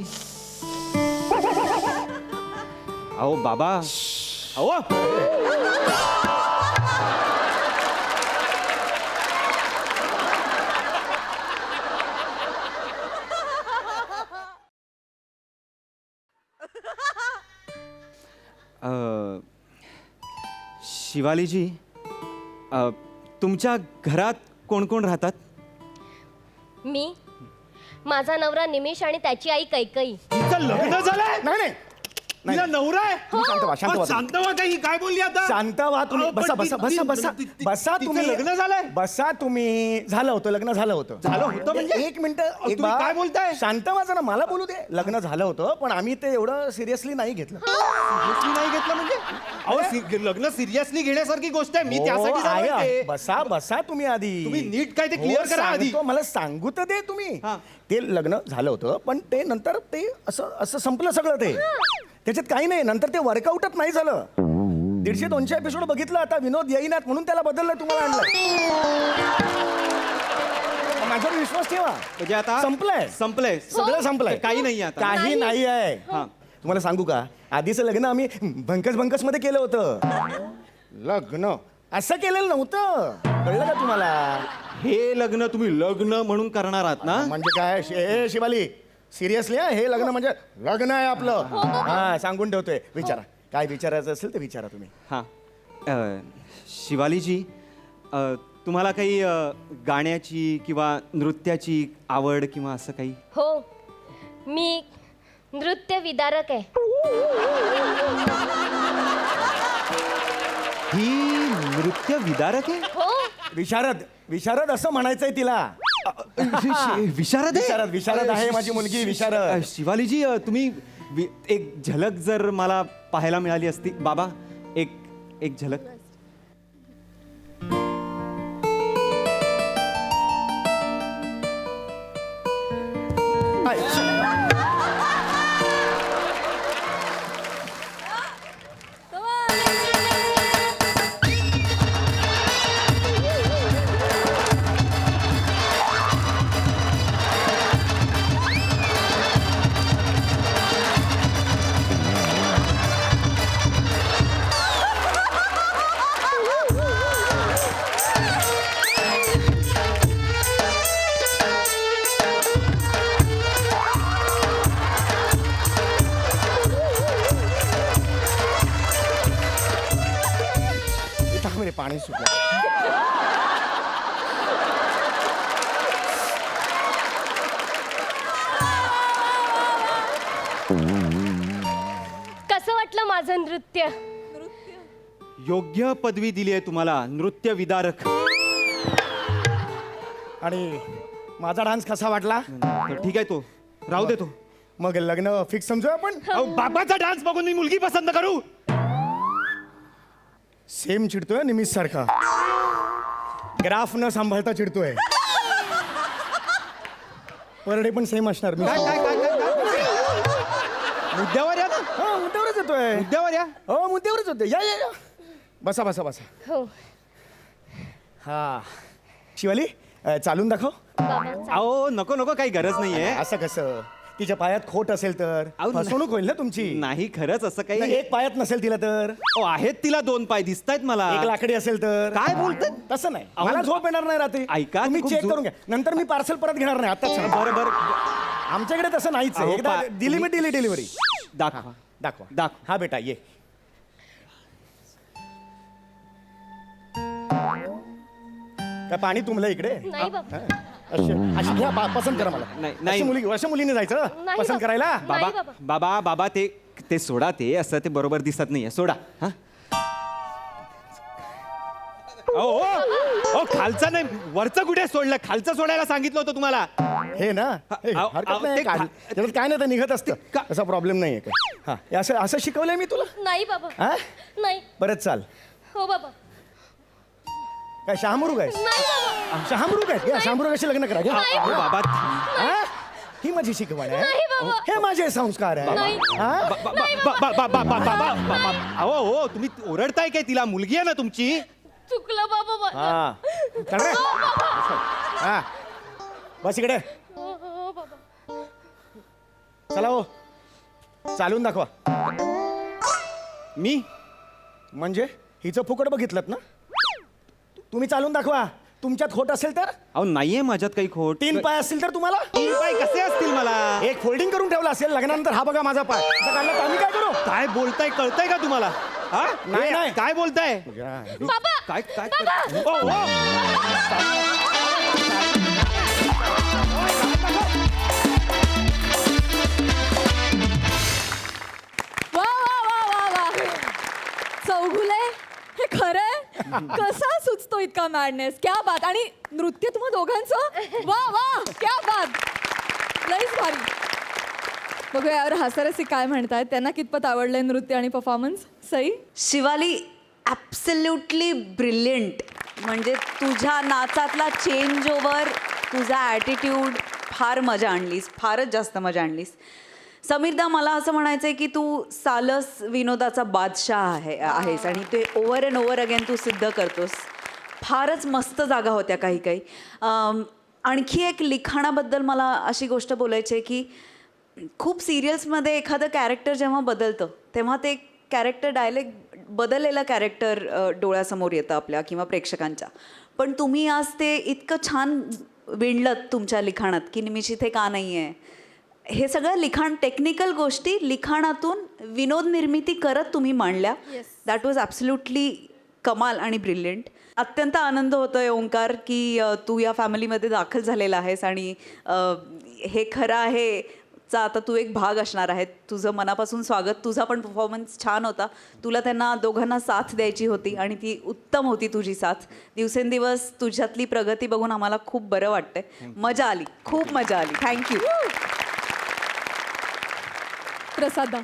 अहो बाबा, अहो शिवालीजी, तुमच्या घरात कोण कोण राहतात? मी, माझा नवरा निमिष आणि त्याची आई कैकई. तिचं लग्न झालंय? नाही नाही नाही. तिला नवरा आहे? तुम्ही शांत व्हा, शांत व्हा. शांत व्हा. काही काय बोलली आता? शांत व्हा तुम्ही. अहो, बसा पण बसा बसा बसा बसा तिचं तुम्ही. लग्न झालंय? बसा तुम्ही. झालं होतं, लग्न झालं होतं. झालं होतं म्हणजे? एक मिनिट. तुम्ही काय बोलताय? शांत व्हा जरा, मला बोलू दे. लग्न झालं होतं, पण आम्ही ते एवढं सिरियसली नाही घेतलं. सिरियसली नाही घेतलं म्हणजे? अहो लग्न सिरियसली घेण्यासारखी गोष्ट आहे. मी त्यासाठी हो, आहे. सांगते. बसा बसा तुम्ही आधी. तुम्ही नीट काय ते हो, clear करा आधी. सांगतो, मला सांगू तर दे तुम्ही. हा. ते लग्न झालं होतं, पण ते नंतर ते असं असं संपलं सगळं. ते त्याच्यात काही नाही. नंतर ते वर्कआउटच नाही झालं. 150-200 एपिसोड बघितलं. आता विनोद येईनात म्हणून त्याला बदललं, तुम्हाला आणलं. माझ्यावर विश्वास ठेवा. म्हणजे आता संपलंय. सगळं संपलंय. काही नाही आता. काही नाही आहे. हा. तुम्हाला सांगू का, आधीचं लग्न आम्ही भंकस मध्ये केलं होतं. लग्न असं केलेलं नव्हतं. कळलं का तुम्हाला? हे लग्न तुम्ही लग्न म्हणून करणार आहात ना? म्हणजे काय शिवाली, सिरियसली हे लग्न म्हणजे लग्न आहे आपलं. हा, सांगून ठेवतोय. विचारा, काय विचारायचं असेल ते विचारा तुम्ही. हां शिवालीजी, तुम्हाला काही गाण्याची किंवा नृत्याची आवड किंवा असं काही? हो, मी नृत्य विदारक आहे. ही नृत्य विदारक आहे? हो. विशारद असं म्हणायचंय तिला. विशारद आहे? विशारद आहे माझी मुलगी, विशारद. शिवालीजी, तुम्ही एक झलक जर मला पाहायला मिळाली असती. बाबा, एक झलक. पाणी सुटलं. कसं वाटलं माझं नृत्य? योग्य पदवी दिली आहे तुम्हाला, नृत्य विदारक. आणि माझा डान्स कसा वाटला? तर ठीक आहे, तो राहू देतो. मग लग्न फिक्स समजूया आपण. अहो, बाबाचा डान्स बघून मी मुलगी पसंत करू? सेम चिडतोय निमिष सारखा, ग्राफ न सांभाळता चिडतोय. पर डे पण सेम असणार. मी काय काय काय काय काय? मुद्द्यावर या ना, हा मुद्द्यावरच येतोय. मुद्द्यावर या. हो मुद्द्यावरच होते. या या या बसा बसा बसा. हो हा शिवाली चालून दाखव. बाबा अहो नको नको, काही गरज नाहीये. असं कसं? तिच्या पायात खोट असेल तर अहो, फसवणूक होईल ना तुमची. नाही, खरंच असं काही नाही, एक पायात नसेल तिला तर, अहो, आहेत तिला 2 पाय दिसतायत मला. एक लाकडी असेल तर काय बोलताय? तसं नाही. अहो, मला झोप येणार नाही रात्री. ऐका, तुम्ही खूप चेक झोप- करून घ्या. नंतर मी पार्सल परत घेणार नाही. आताच सांगा. बरं बरं, आमच्याकडे तसं नाहीच आहे. अहो, एकदा दिली मी दिली डिलिव्हरी. दाखवा. दाखवा दाखव. हा बेटा ये. काय पाणी तुंबलं इकडे? नाही बाबा. हा. अशी घ्या पसंत करा मला. नाही, नाही. अशा मुलीने जायचं नाही पसंत बाबा. करायला. बाबा नाही बाबा. बाबा बाबा ते सोडा, ते असं ते बरोबर दिसत नाहीये, सोडा. हा ओ खालचं नाही, वरचं कुठे सोडलं? खालचं सोडायला सांगितलं होतं तुम्हाला. हे ना हे, अहो, हरकत अहो, नाही. ते काढ. त्याच्यात काय नाही, ते निघत असतं. का- असा प्रॉब्लेम नाहीये काय. हा हे असं असं शिकवलंय मी तुला. नाही बाबा. हा नाही. बरंच चाल. हो बाबा. काय शहामृग आहेस? नाही बाबा. शहामृग आहे या शहामृगाशी लग्न करा घ्या. अहो, बाबा हा? ही माझी शिकवण आहे. नाही बाबा. हे माझे संस्कार आहे. नाही. हा? अहो हो, तुम्ही ओरडताय काय? तिला मुलगी आहे ना तुमची. चुकलं बाबा माझं. हा चल रे. हा बस इकडे. हो, हो बाबा. चला हो चालून दाखवा. मी म्हणजे हिचं फुकट बघितलं ना. तुम्ही चालून दाखवा. तुमच्यात खोट असेल तर. अहो नाहीये माझ्यात काही खोट. 3 पाय असतील तर तुम्हाला. 3 पाय कसे असतील मला? एक फोल्डिंग करून ठेवला असेल लग्नानंतर. हा बघा माझा पाय. असं काढला तर आम्ही काय करू? काय बोलताय, कळतंय का तुम्हाला? हा नाही, नाही. काय बोलताय? बाबा. काय काय बाबा. ओ, ओ. वा वा वा वा वा. चौघुले हे खरंय? कसा सुचतो इतका मॅडनेस? क्या बात. आणि नृत्य तुम्हा दोघांचं वा वा क्या बात. लईच भारी. बघूया यावर हासारसी काय म्हणतायत. त्यांना कितपत आवडलंय नृत्य आणि performance? Sai. Shivali absolutely brilliant. म्हणजे तुझ्या नाचातला चेंज ओव्हर, तुझा ॲटिट्यूड, फार मजा आणलीस, फारच जास्त मजा आणलीस. समीरदा, मला असं म्हणायचं आहे की तू सालस विनोदाचा बादशाह आहेस आणि ते ओव्हर अँड ओव्हर अगेन तू सिद्ध करतोस. फारच मस्त जागा होत्या काही काही. आणखी एक लिखाणाबद्दल मला अशी गोष्ट बोलायची आहे की खूप सिरियल्समध्ये एखादं कॅरेक्टर जेव्हा बदलतं तेव्हा ते कॅरेक्टर डायलेक्ट बदललेलं कॅरेक्टर डोळ्यासमोर येतं आपल्या किंवा प्रेक्षकांच्या. पण तुम्ही आज ते इतकं छान विणलत तुमच्या लिखाणात की निमिष इथे का नाही आहे. हे सगळं लिखाण, टेक्निकल गोष्टी लिखाणातून विनोद निर्मिती करत तुम्ही मांडल्या. दॅट वॉज ॲब्सल्युटली कमाल आणि ब्रिलियंट. अत्यंत आनंद होतो आहे ओंकार की तू या फॅमिलीमध्ये दाखल झालेला आहेस आणि हे खरं आहे चा आता तू एक भाग असणार आहे. तुझं मनापासून स्वागत. तुझा पण परफॉर्मन्स छान होता. तुला त्यांना दोघांना साथ द्यायची होती आणि ती उत्तम होती तुझी साथ. दिवसेंदिवस तुझ्यातली प्रगती बघून आम्हाला खूप बरं वाटतंय. मजा आली, खूप मजा आली. थँक्यू. प्रसादा.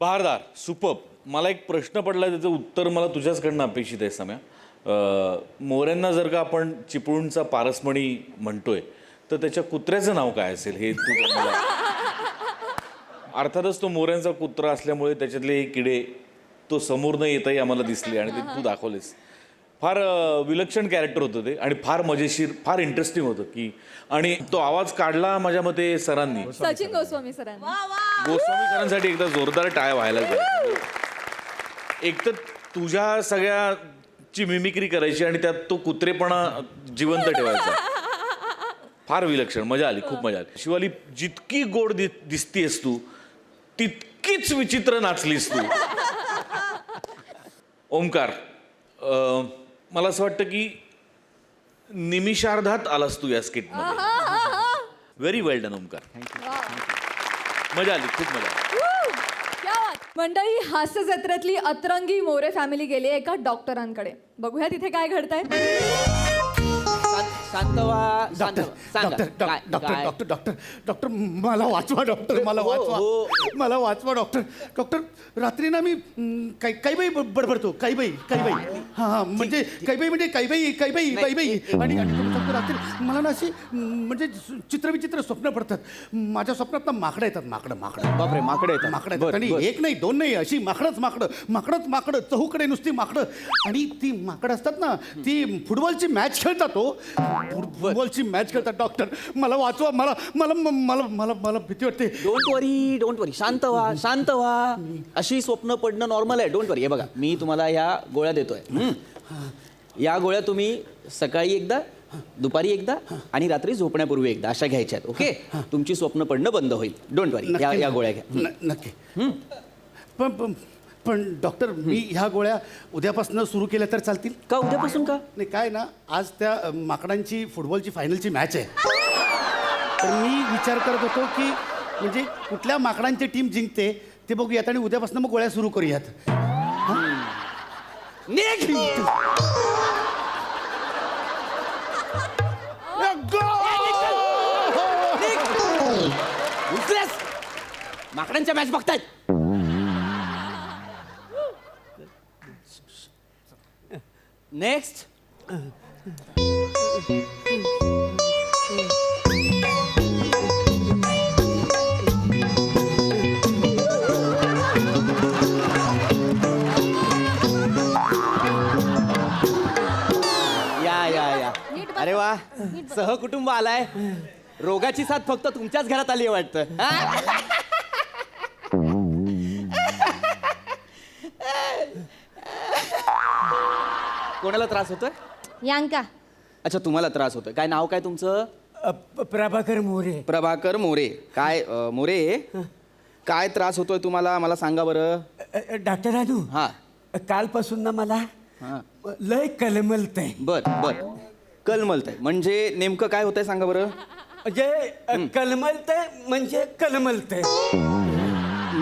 बहारदार, सुपर्ब. मला एक प्रश्न पडला, त्याचं उत्तर मला तुझ्याचकडनं अपेक्षित आहे सम्या. मोऱ्यांना जर का आपण चिपळूणचा पारसमणी म्हणतोय तर त्याच्या कुत्र्याचं नाव काय असेल हे तू मला. अर्थातच तो मोऱ्यांचा कुत्रा असल्यामुळे त्याच्यातले किडे तो समोर न येताही आम्हाला दिसले आणि ते तू दाखवलेस. फार विलक्षण कॅरेक्टर होतं ते आणि फार मजेशीर, फार इंटरेस्टिंग होतं की. आणि तो आवाज काढला माझ्या मते सरांनी, सचिन गोस्वामी सरांनी. गोस्वामी सरांसाठी एकदा जोरदार टाळ्या व्हायला पाहिजे. एक तर तुझ्या सगळ्याची मिमिक्री करायची आणि त्यात तो कुत्रेपणा जिवंत ठेवायचा. फार विलक्षण, मजा आली, खूप मजा आली. शिवाली, जितकी गोड दिसतीयस तू तितकीच विचित्र नाचलीस तू. ओंकार, मला असं वाटतं की निमिषार्धात आलास तू या स्किटमध्ये. व्हेरी वेल डन ओमकार. मजा आली, खूप मजा आली. क्या बात. मंडळी, हास्य जत्रेतली अतरंगी मोरे फॅमिली गेली एका डॉक्टरांकडे. बघूया तिथे काय घडतंय. शांत व्हा. Doctor doctor doctor doctor doctor doctor मला वाचवा डॉक्टर, मला वाचवा, मला वाचवा डॉक्टर. डॉक्टर रात्री ना मी काही बाई बडबडतो, काही बाई हां म्हणजे काही बाई म्हणजे काही बाई आणि डॉक्टर रात्री मला ना अशी म्हणजे चित्रविचित्र स्वप्न पडतात. माझ्या स्वप्नात ना माकडं येतात, माकडं बापरे, माकडे येतात. माकडं येतात आणि एक नाही दोन नाही, अशी माकडं चहूकडे नुसती माकडं. आणि ती माकडं असतात ना, ती फुटबॉलची मॅच खेळतात. फुटबॉलची मॅच खेळतात. डॉक्टर मला वाचवा, मला मला मला मला मला भीती वाटते. डोंट वरी, शांत व्हा. अशी स्वप्न पडणं नॉर्मल आहे. डोंट वरी. हे बघा, मी तुम्हाला ह्या गोळ्या देतोय. या गोळ्या तुम्ही सकाळी एकदा, दुपारी एकदा आणि रात्री झोपण्यापूर्वी एकदा अशा घ्यायच्या आहेत. ओके, तुमची स्वप्न पडणं बंद होईल. डोंट वरी. या गोळ्या घ्या. नक्की. पण डॉक्टर, मी ह्या गोळ्या उद्यापासून सुरू केल्या तर चालतील का? उद्यापासून का? नाही, काय ना, आज त्या माकडांची फुटबॉलची फायनलची मॅच आहे. तर मी विचार करत होतो की म्हणजे कुठल्या माकडांची टीम जिंकते ते बघूयात आणि उद्यापासून मग गोळ्या सुरू करूयात. माकडांच्या मॅच बघतायत. नेक्स्ट. या. अरे वा, सहकुटुंब आलाय. रोगाची साथ फक्त तुमच्याच घरात आली वाटतं. कोणाला त्रास होतोय? यांका. अच्छा, तुम्हाला त्रास होतोय. काय नाव काय तुमचं? प्रभाकर मोरे. प्रभाकर मोरे. काय मोरे, काय त्रास होतोय तुम्हाला? मला सांगा बरं. डॉक्टर राजू, हा. कालपासून ना मला हा. लय कलमलतंय. बर. कलमलतंय म्हणजे नेमकं काय होतंय सांगा बरं. म्हणजे कलमलतंय म्हणजे कलमलतंय.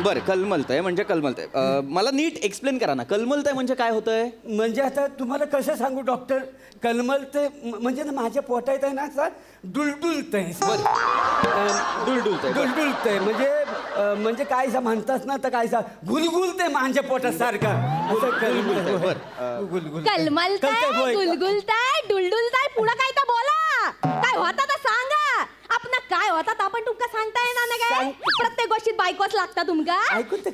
बरं, कलमलतंय म्हणजे कलमलतंय. मला नीट एक्सप्लेन करा ना. कलमलतंय म्हणजे काय होतंय? म्हणजे आता तुम्हाला कसं सांगू डॉक्टर, कलमलतंय म्हणजे ना माझ्या पोटात आहे ना असं डुलडुलतंय. डुलडुलतंय म्हणजे काय म्हणतात ना, तर काय गुलगुलतंय माझ्या पोटात सारखं असं कलमलतंय. कलमलताय, गुलगुलताय, डुलडुलताय, पुढं काय तर बोला. काय होता तर सांगा. आपण काय होता तर आपण तुमका सांगता येणार ना. काय प्रत्येक गोष्टीत बायकोच लागता तुमका.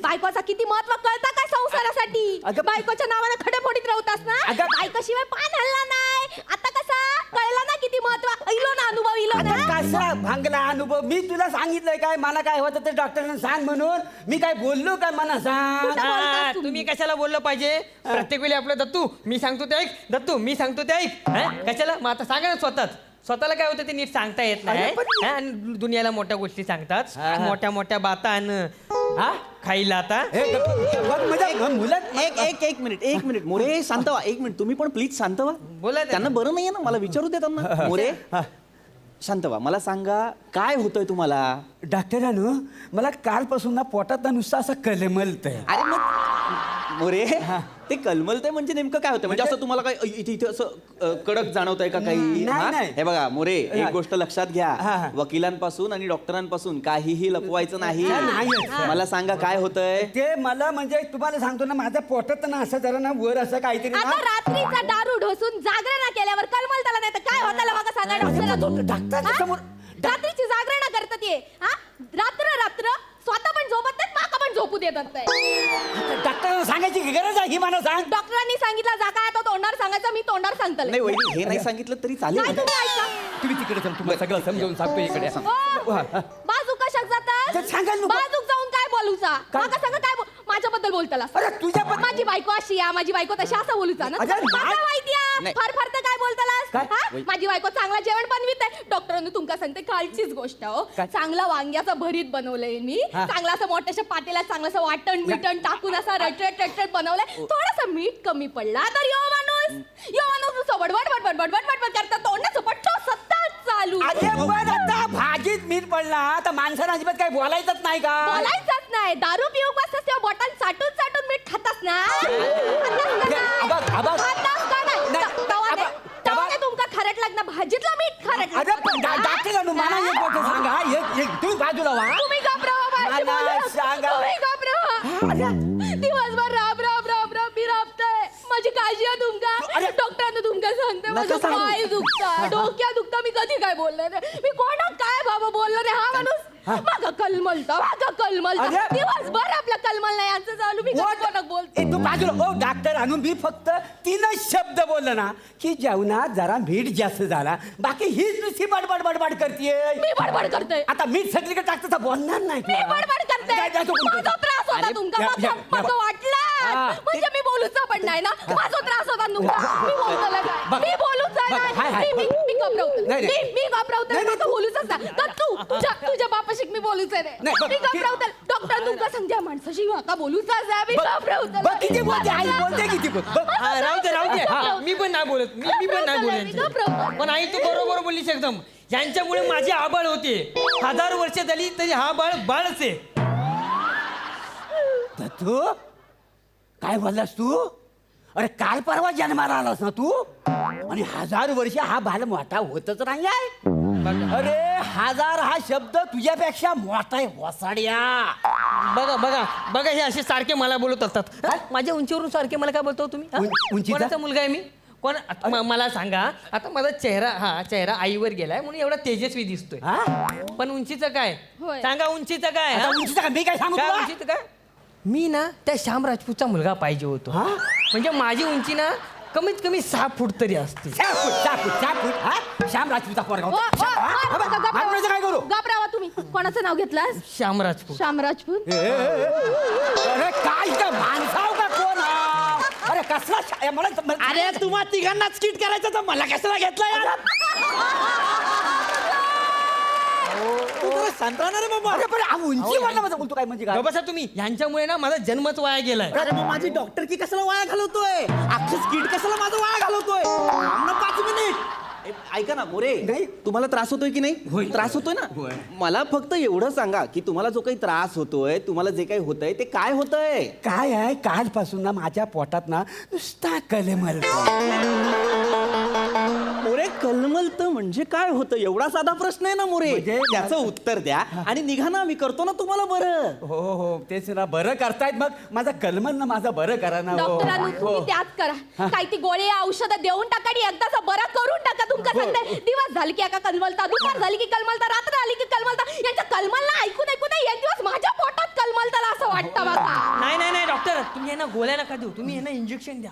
बायकोचा किती महत्व कळता काय संसारासाठी. बायकोच्या नावाने खडेफोडीत राहतास ना. बायकोशिवाय पान हल्ला नाही. आता कसा कळला ना किती महत्व. इलो ना अनुभव, इलो ना. कसा भांगला अनुभव. मी तुला सांगितलंय काय मला काय होतं ते डॉक्टरने सांग म्हणून. मी काय बोललो काय मला सांग. तुम्ही कशाला बोललं पाहिजे? प्रत्येक वेळी आपलं दत्तू मी सांगतो ते ऐक, दत्तू मी सांगतो ते ऐक. कशाला? मग आता सांगा ना स्वतःला काय होतं ते नीट सांगता येत नाही. आणि दुनियाला मोठ्या गोष्टी सांगतात, मोठ्या बातान खायला. आता एक मिनिट मोरे, शांत व्हा. एक मिनिट तुम्ही पण प्लीज शांत व्हा. बोला. त्यांना बरं नाहीये ना, मला विचारू दे त्यांना. मोरे, शांत व्हा. मला सांगा काय होतंय तुम्हाला? डॉक्टरांनो, मला कालपासून ना पोटात नुसतं असं कलमलतंय. अरे मग मोरे, ते कलमलतंय म्हणजे नेमकं काय होतं? म्हणजे असं तुम्हाला काय इथे असं कडक जाणवतंय का काही? नाही. हे बघा मोरे, एक गोष्ट लक्षात घ्या. वकिलांपासून आणि डॉक्टरांपासून काहीही लपवायचं नाही. मला सांगा काय होतंय ते. मला म्हणजे तुम्हाला सांगतो ना, माझ्या पोटात ना असं जरा ना वर असं काहीतरी आता रात्रीचा दारू ढोसून जागरण केल्यावर कलमलताला नाही तर काय होताला बघा सांगा. रात्रीची जागरण करतात ते. रात्र स्वतः पण झोपत नाहीत, माका पण झोपू देतात नाही. डॉक्टरांना सांगायची गरज आहे ही मला सांग. डॉक्टरांनी सांगितलं जा काय तो तोंडावर सांगायचं, मी तोंडावर सांगतले. नाही वहिनी, हे नाही सांगितलं तरी चालेल. काय तुम्ही ऐका. तुम्ही तिकडे जाऊन तुम्हाला सगळं समजावून सांगतो इकडे. बाजूक कशाक जातात? सांगायला बाजूक जाऊन काय बोलूचा? माका सांगा काय माझ्याबद्दल बोलताला. अरे तुझ्या माझी बायको अशी आहे, माझी बायको तशी असं बोलूचा ना. माका माहिती आहे. फार तर काय बोलतालास? माझी बायको चांगला जेवण बनवित आहे. डॉक्टरांनी तुमका सांगते कालचीच गोष्ट हो. चांगला वांग्याचं भरीत बनवलंय मी. चांगला असं मोठ्याशा पातेल्यात चांगलं असं वाटण बिटण टाकून असं रटरट बनवलंय. थोडंसं मीठ कमी पडला तर यो माणूस यो माणूस नुसतं बडबड करता तोंडाचं पट्टो सतत चालू अरे पण आता भाजीत मीठ पडला तर माणसानं अजिबात काही बोलायचंच नाही का बोलायचंच नाही. दारू पिऊ बसतास तेव्हा बॉटल चाटून मीठ खातास ना. खातास का नाही? तवा ते तुमका खारट लागना भाजीतला मीठ खारट अरे पण डॉक्टर मला एक गोष्ट सांगा तुम्ही बाजूला व्हा तुम्ही घाबरावा मला सांगा. तुम्ही घाबरावा. दिवसभर राब मी राबतोय. माझी काळजी आहे तुमका. डॉक्टरांना तुमका सांगते माझं पाय दुखता डोक्या दुखता. मी कधी काय बोलले नाही. मी कोणा काय बाबा बोललो रे. हा माणूस मागा कलमलता दिवसभर आपला कलमल नाही यांचं चालू. मी कोणाक बोलते तू बाजूला ओ डॉक्टर आणून मी फक्त 3च शब्द बोललो ना की जेवणात जरा मीठ जास्त झाला. बाकी हीच नुसती बडबड करतेय. मी बडबड करते. आता मीठ सगळीकडे टाकतं तर बोलणार नाही मी बडबड करते. माझा त्रास होता तुमका. माझं वाटलं म्हणजे मी बोलूच पण नाही ना. माझा त्रास होता तुमका. मी बोलतोय काय मी बोलूच नाही. मी घाबरवते. मी घाबरवते. माझं बोलूच नाही. तर तू तुझ्या बापाशी मी बोलूच आहे. मी घाबरवते. डॉक्टर तुमका सांगते माणसाशी का बोलूच आहे. मी घाबरवते. किती बोलते आई बोलते किती राहू दे हा, मी पण नाही बोलत मी पण नाही बोलत. पण आई तू बरोबर बोललीस एकदम. यांच्यामुळे माझी आबाळ होते. 1000 वर्ष झाली तरी हा बाळच आहे. तू काय बोललास तू अरे काल परवा जन्माला आलास ना तू आणि 1000 वर्ष हा बाल मोठा होतच नाही आहे. अरे 1000 हा शब्द तुझ्यापेक्षा मोठा आहे वसाड्या. बघा हे असे सारखे मला बोलत असतात. माझ्या उंचीवरून सारखे मला काय बोलतो तुम्ही उंचीचा? कोणाचा मुलगा आहे मी कोण मला सांगा. आता माझा चेहरा आईवर गेलाय म्हणून एवढा तेजस्वी दिसतोय. पण उंचीचं काय होय. सांगा उंचीचं काय आता उंचीचा काय? मी काय सांगू काय तुला? उंचीचं काय मी ना त्या श्याम राजपूतचा मुलगा पाहिजे होतो. म्हणजे माझी उंची ना कमीत कमी 6 फूट तरी असते. 6 फूट हा? श्याम राजपूतचा पोरगा होता. आपल्याचं काय करू घाबरावा तुम्ही. कोणाचं नाव घेतलं श्याम राजपूत. श्याम राजपूत. अरे काय का माणसाव का कोण हा? अरे कसला मला अरे तुम्हा तिघांना स्किट करायचं तर मला कशाला घेतला यार. अरे पण हा उंची वाढला बोलतो काय म्हणजे काय बसा तुम्ही यांच्यामुळे ना माझा जन्मच वाया गेलाय. अरे मग माझी डॉक्टर की कशाला वाया घालवतोय अख्खं स्किट कशाला माझं वाया घालवतोय 5 मिनिट ऐका ना मोरे नाही तुम्हाला त्रास होतोय की नाही त्रास होतोय ना मला फक्त एवढं सांगा की तुम्हाला जो काही त्रास होतोय तुम्हाला जे काही होतंय ते काय होतंय काय आहे कालपासून ना माझ्या पोटात ना नुसता कलमल. मोरे कलमलतं म्हणजे काय होतं एवढा साधा प्रश्न आहे ना मोरे त्याचं उत्तर द्या आणि निघा ना मी करतो ना तुम्हाला बरं. हो तेच ना बरं करतायत मग माझा कलमल ना माझा बरं करा ना. डॉक्टरांनो तुम्ही त्याच करा. काय ती गोळी औषधं देऊन टाका आणि एकदाचा बरा करून टाका. तुमका सांगते दिवस झाले की एका कलमलता दुपार झाली की कलमलता रात्र आली की कलमलता. यांच्या कलमलला ऐकून एक दिवस माझ्या पोटात कलमलताला असं वाटतं बघा. नाही डॉक्टर तुम्ही यांना गोळ्या नका देऊ. तुम्ही यांना इंजेक्शन द्या.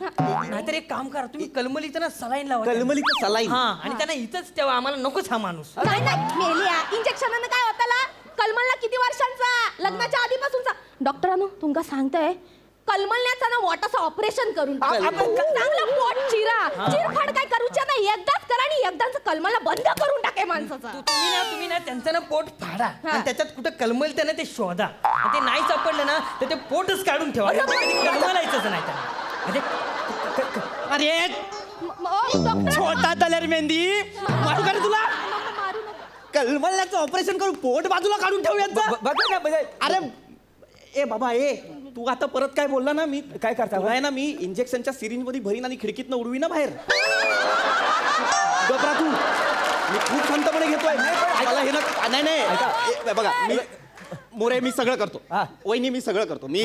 नाहीतर एक काम करा तुम्ही कलमलीचं ना सलाईन लावा. कलमलीचं सलाईन हा आणि त्यांना इथंच ठेवा. आम्हाला नकोच हा माणूस. नाही मेलिया इंजेक्शनानं काय होताला. कलमलला किती वर्षांचा लग्नाच्या आधीपासूनचा. डॉक्टरांनो तुमका सांगताय कलमलण्याचा ना मोठासा ऑपरेशन करून चांगलं पोट चिरफाड काय करूच्या नाही. एकदाच करा आणि एकदाच कलमलला बंद करून टाके माणसाचा. तुम्ही ना त्यांचं ना पोट फाडा आणि त्याच्यात कुठं कलमलतं ना ते शोधा. आणि ते नाही सापडलं ना तर ते पोटच काढून ठेवा. कलमलायचंच नाही त्यांना. अरे डॉक्टर छोटा तलर मेहंदी मारू का रे तुला मारू नका. कलमलण्याचं ऑपरेशन करून पोट बाजूला काढून ठेवूयात बघा ना अरे ए बाबा तू आता परत काय बोलला ना मी काय करता तुला आहे ना मी इंजेक्शनच्या सिरिंज मध्ये भरीन आणि खिडकीतनं उडवी ना बाहेर गबरा तू मी खूप शांतपणे घेतोय मला हे ना नाही बघा मी मोरे मी सगळं करतो वहिनी मी सगळं करतो. मी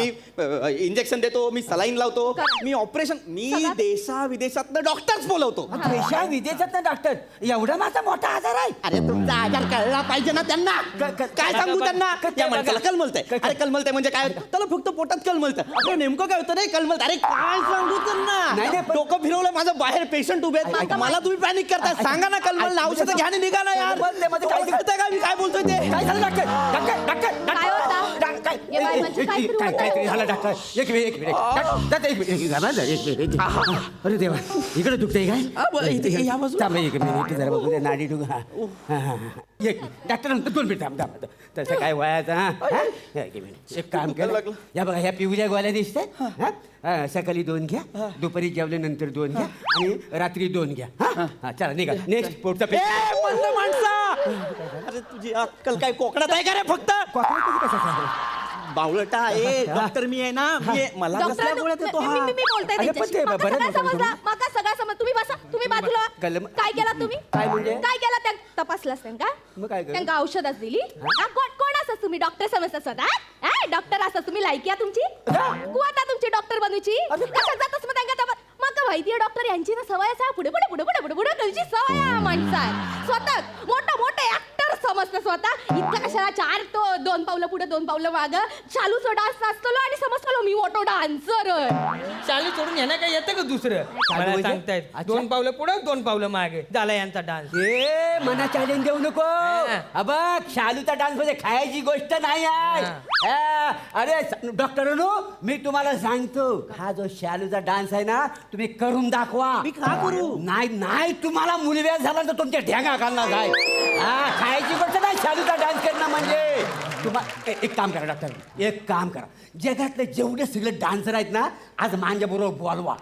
इंजेक्शन देतो मी सलाईन लावतो मी ऑपरेशन मी देशा विदेशातनं डॉक्टर्स बोलवतो. देशा विदेशात डॉक्टर एवढा माझा मोठा आजार आहे. अरे तुमचा आजार कळला पाहिजे ना त्यांना काय सांगू त्यांना या माणसाला कलमलतंय. अरे कलमलतंय म्हणजे काय त्याला फक्त पोटात कलमलतं. अरे नेमकं काय होतं नाही कलमलत. अरे काय सांगू त्यांना नाही डोकं फिरवलं माझं बाहेर पेशंट उभे आहेत. मला तुम्ही पॅनिक करताय. सांगा ना कलमल औषधं घ्या आणि निघा ना यार. काय काय मी काय बोलतोय ते झालं डॉक्टर? डॉक्टर काय होता हे बाय म्हणजे काहीतरी होतंय. काहीतरी झालं डॉक्टर. एक मिनिट एक मिनिट अरे देवा इकडे दुखतंय काय या बाजूला. थांब, एक मिनिट जरा बघू दे, नाडी दुख हा हा, हा, हा. एक मिनिट डॉक्टर म्हणतो 2 मिनिट थांब थांब. तसं काय वयाचं हा हा? एक मिनिट एक काम कर या बघा ह्या पिवळ्या गोळ्या दिसतात हा? सकाळी 2 घ्या, दुपारी जेवल्यानंतर 2 घ्या आणि रात्री 2 घ्या हा हा चला निघा. नेक्स्ट पोटचा मंद माणसा अरे तुझी अक्कल काय कोकणात आहे का रे फक्त बावळटा आहे डॉक्टर मी आहे ना मी आहे. मला डॉक्टर, कसल्या गोळ्या देतो हा मी बोलते अरे, पण ते माका बरं सगळं नका समजलं करू. माका सगळं समज तुम्ही बसा तुम्ही बाजूला कलम- काय केलं तुम्ही काय म्हणजे? काय केलं त्या तपासलास त्यांका मग काय केलं? त्यांका औषधच दिली हा, कोण असत तुम्ही डॉक्टर समजता स्वतः डॉक्टर असत तुम्ही लायकी आहे तुमची कुवाता तुमची डॉक्टर बनूची कशात जातस मग त्यांका माका माहितीये डॉक्टर यांची ना सवय असा पुढे पुढे पुढे पुढे पुढे पुढे कळची सवय आहे माणसात स्वतः मोठं मोठं ऍक्टर समजतं स्वतः इतकं कशाला 2 पावलं पुढे 2 पावलं माग चालूच डान्स असतो आणि समजतो मी मोठो डान्सर चालू सोडून ह्यांना काय येतं का दुसरं मला म्हणजे? सांगतायत अच्छा. 2 पावलं पुढं 2 पावलं मागे झाला यांचा डान्स ए मना चॅलेंज देऊ नको बघ शालूचा डान्स म्हणजे खायची गोष्ट नाही आहे हा, अरे डॉक्टरांनो मी तुम्हाला सांगतो हा जो शालूचा डान्स आहे ना तुम्ही करून दाखवा. मी का करू नाही नाही तुम्हाला मुलव्या झाला तर तुमच्या ढेंगा घालणार काय हा खायची गोष्ट नाही शालूचा डान्स करणं म्हणजे एक काम करा डॉक्टर एक काम करा जगातले जेवढे सगळे डान्सर आहेत ना आज माझ्या बरोबर बोलवा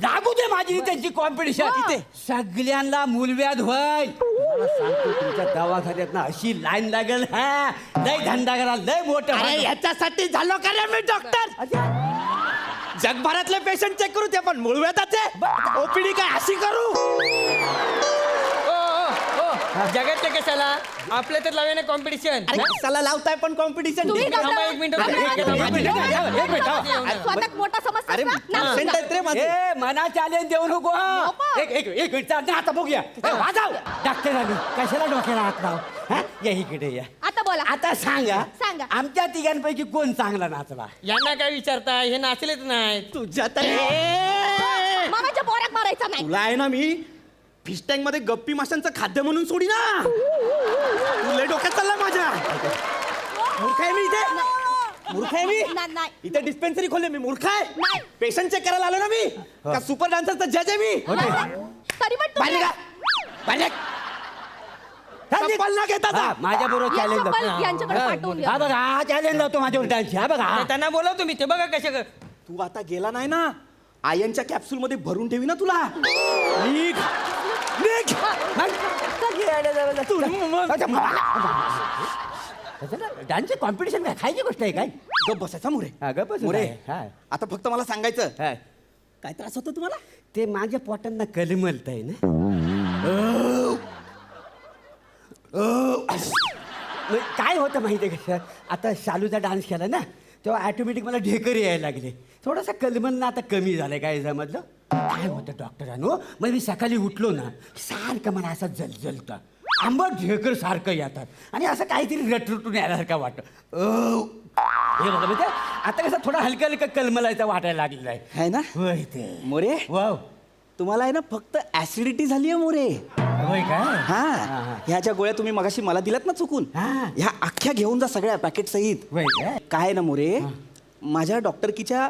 लागू दे माझी त्यांची कॉम्पिटिशन इथे सगळ्यांना मुलव्यात होईल. मला सांगतो तुमच्या दवाखान्यात ना अशी लाईन लागेल हा लय धंदा करा लय मोठं अरे याच्यासाठी झालो का रे मी डॉक्टर जगभरातले पेशंट चेक करू ते पण मुळव्याताचे ओपीडी काय अशी करू जगातले कशाला आपल्या तर लावे ना कॉम्पिटिशन अरे कशाला लावताय पण कॉम्पिटिशन तुम्ही थांबा, एक मिनिट. स्वतः मोठा समजता अरे patient आहेत रे माझे. ए मना चॅलेंज देऊ नको हा. एक मिनिट चालते आता बघूया वाजाव डॉक्टर आली कशाला डोक्याला हात लाव हा या इकडे या आता बोला आता सांगा सांगा. आमच्या तिघांपैकी कोण चांगला नाचला यांना काय विचारता हे नाचलेच नाहीत तुझ्या तर मामाच्या बोऱ्यात मारायचा नाही तुला आहे ना मी फिश टँक मध्ये गप्पी माशांचं खाद्य म्हणून सोडी ना तुला डोक्यात चालला माझ्या मूर्ख आहे मी इथे मूर्ख आहे मी नाही इथे डिस्पेन्सरी खोलले मी मूर्ख आहे नाही. पेशंट चेक करायला आलो ना मी का सुपर डान्सरचा जज आहे मी तरी पण बाहेर निघा. बाहेर निघ. चप्पल ना घेता जा. माझ्या बरोबर चॅलेंज यांच्याकडे पाठवून द्या. हा बघा हा चॅलेंज जातो माझ्यावर डान्स हा बघा त्यांना बोलव तुम्ही ते बघा कशा तू आता गेला नाही ना आयनच्या कॅप्सूल मध्ये भरून ठेवी ना तुला निघ निघ डान्सचं कॉम्पिटिशन काय खायची गोष्ट आहे काय गप बसायचा मोरे हा, गप्प बसून मोरे आहे. हा. आता फक्त मला सांगायचं हा. काय त्रास होतो तुम्हाला ते माझ्या पोटांना कलमलत आहे ना मग काय होतं माहिती आहे का आता शालूचा डान्स केला ना तेव्हा ॲटोमॅटिक मला ढेकर यायला लागले थोडासा कलमलनं आता कमी झालं काय याच्यामधलं काय होतं डॉक्टरांनो मग मी सकाळी उठलो ना सारखं मला असं जलजलतं आंबट ढेकर सारखं येतात आणि असं काहीतरी रटरटून यायसारखं वाटतं हे बघा म्हणजे आता कसं थोडा हलका हलका कलमलायचा वाटायला लागलेला आहे है ना होय ते मोरे वाव तुम्हाला आहे ना फक्त ऍसिडिटी झाली आहे मोरे होय काय हा ह्या ज्या गोळ्या तुम्ही मगाशी मला दिल्यात ना चुकून हा. ह्या अख्ख्या घेऊन जा सगळ्या पॅकेट सहित होय काय काय आहे ना मोरे माझ्या डॉक्टरकीच्या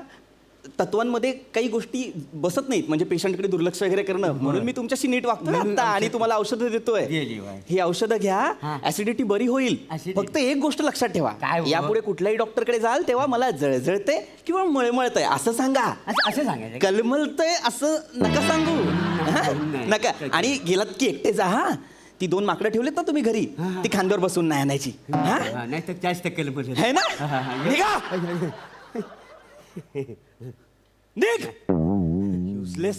तत्वांमध्ये काही गोष्टी बसत नाहीत म्हणजे पेशंटकडे दुर्लक्ष वगैरे करणं म्हणून मी तुमच्याशी नीट वागतो ना आता आणि तुम्हाला औषधं देतोय गेली बाई. ही औषधं घ्या हा. ऍसिडिटी बरी होईल Acidity. फक्त एक गोष्ट लक्षात ठेवा काय हो? यापुढे कुठल्याही डॉक्टरकडे जाल तेव्हा मला जळजळते किंवा मळमळतंय असं सांगा असं सांगायचं का? कलमलतंय असं नका सांगू हा? नाही. नका आणि गेलात की एकटे जा हा ती 2 माकडं ठेवलेत ना तुम्ही घरी ती खांद्यावर बसून नाही आणायची हा नाही तर जास्त कलमल है ना निघा निघ युजलेस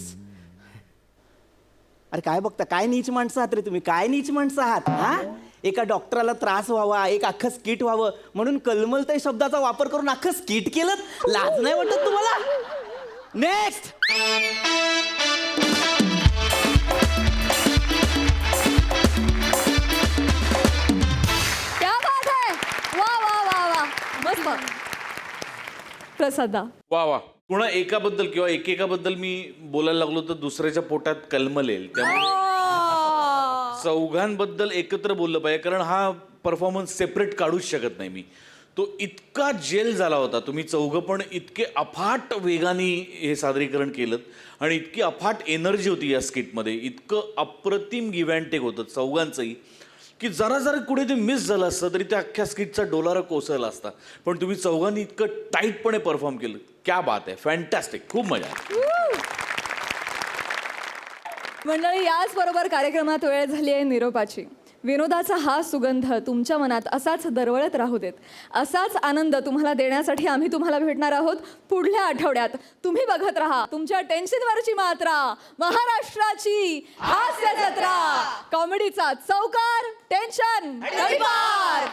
अरे काय बघता काय नीच माणसं आहात रे तुम्ही काय नीच माणसं आहात हा एका डॉक्टराला त्रास व्हावा एक अख्खं स्किट व्हावं म्हणून कलमलतय शब्दाचा वापर करून अख्खं स्किट केलं लाज नाही वाटत तुम्हाला नेक्स्ट क्या बात है वा वा वा वा मस्त प्रसादा वा वा पुन्हा एकाबद्दल किंवा एकेकाबद्दल मी बोलायला लागलो तर दुसऱ्याच्या पोटात कलमलेल त्यामुळे चौघांबद्दल एकत्र बोललं पाहिजे कारण हा परफॉर्मन्स सेपरेट काढूच शकत नाही मी तो इतका जेल झाला होता. तुम्ही चौघं पण इतके अफाट वेगाने हे सादरीकरण केलं आणि इतकी अफाट एनर्जी होती या स्किटमध्ये, इतकं अप्रतिम गिव्ह अँड टेक होतं चौघांचंही, की जरा कुठे ते मिस झालं असतं तरी त्या अख्ख्या स्किटचा डोलारा कोसळला असता. पण तुम्ही चौघांनी इतकं टाईटपणे परफॉर्म केलं. क्या बात आहे, फॅन्टॅस्टिक, खूप मजा आली. मंडळी, याचबरोबर कार्यक्रमात वेळ झाली आहे निरोपाची. विनोदाचा हा सुगंध तुमच्या मनात असाच दरवळत राहू देत. असाच आनंद तुम्हाला देण्यासाठी आम्ही तुम्हाला भेटणार आहोत पुढल्या आठवड्यात. तुम्ही बघत राहा तुमच्या टेन्शनवरची मात्रा, महाराष्ट्राची हास्य जत्रा, कॉमेडीचा चौकार, टेन्शन तडीपार.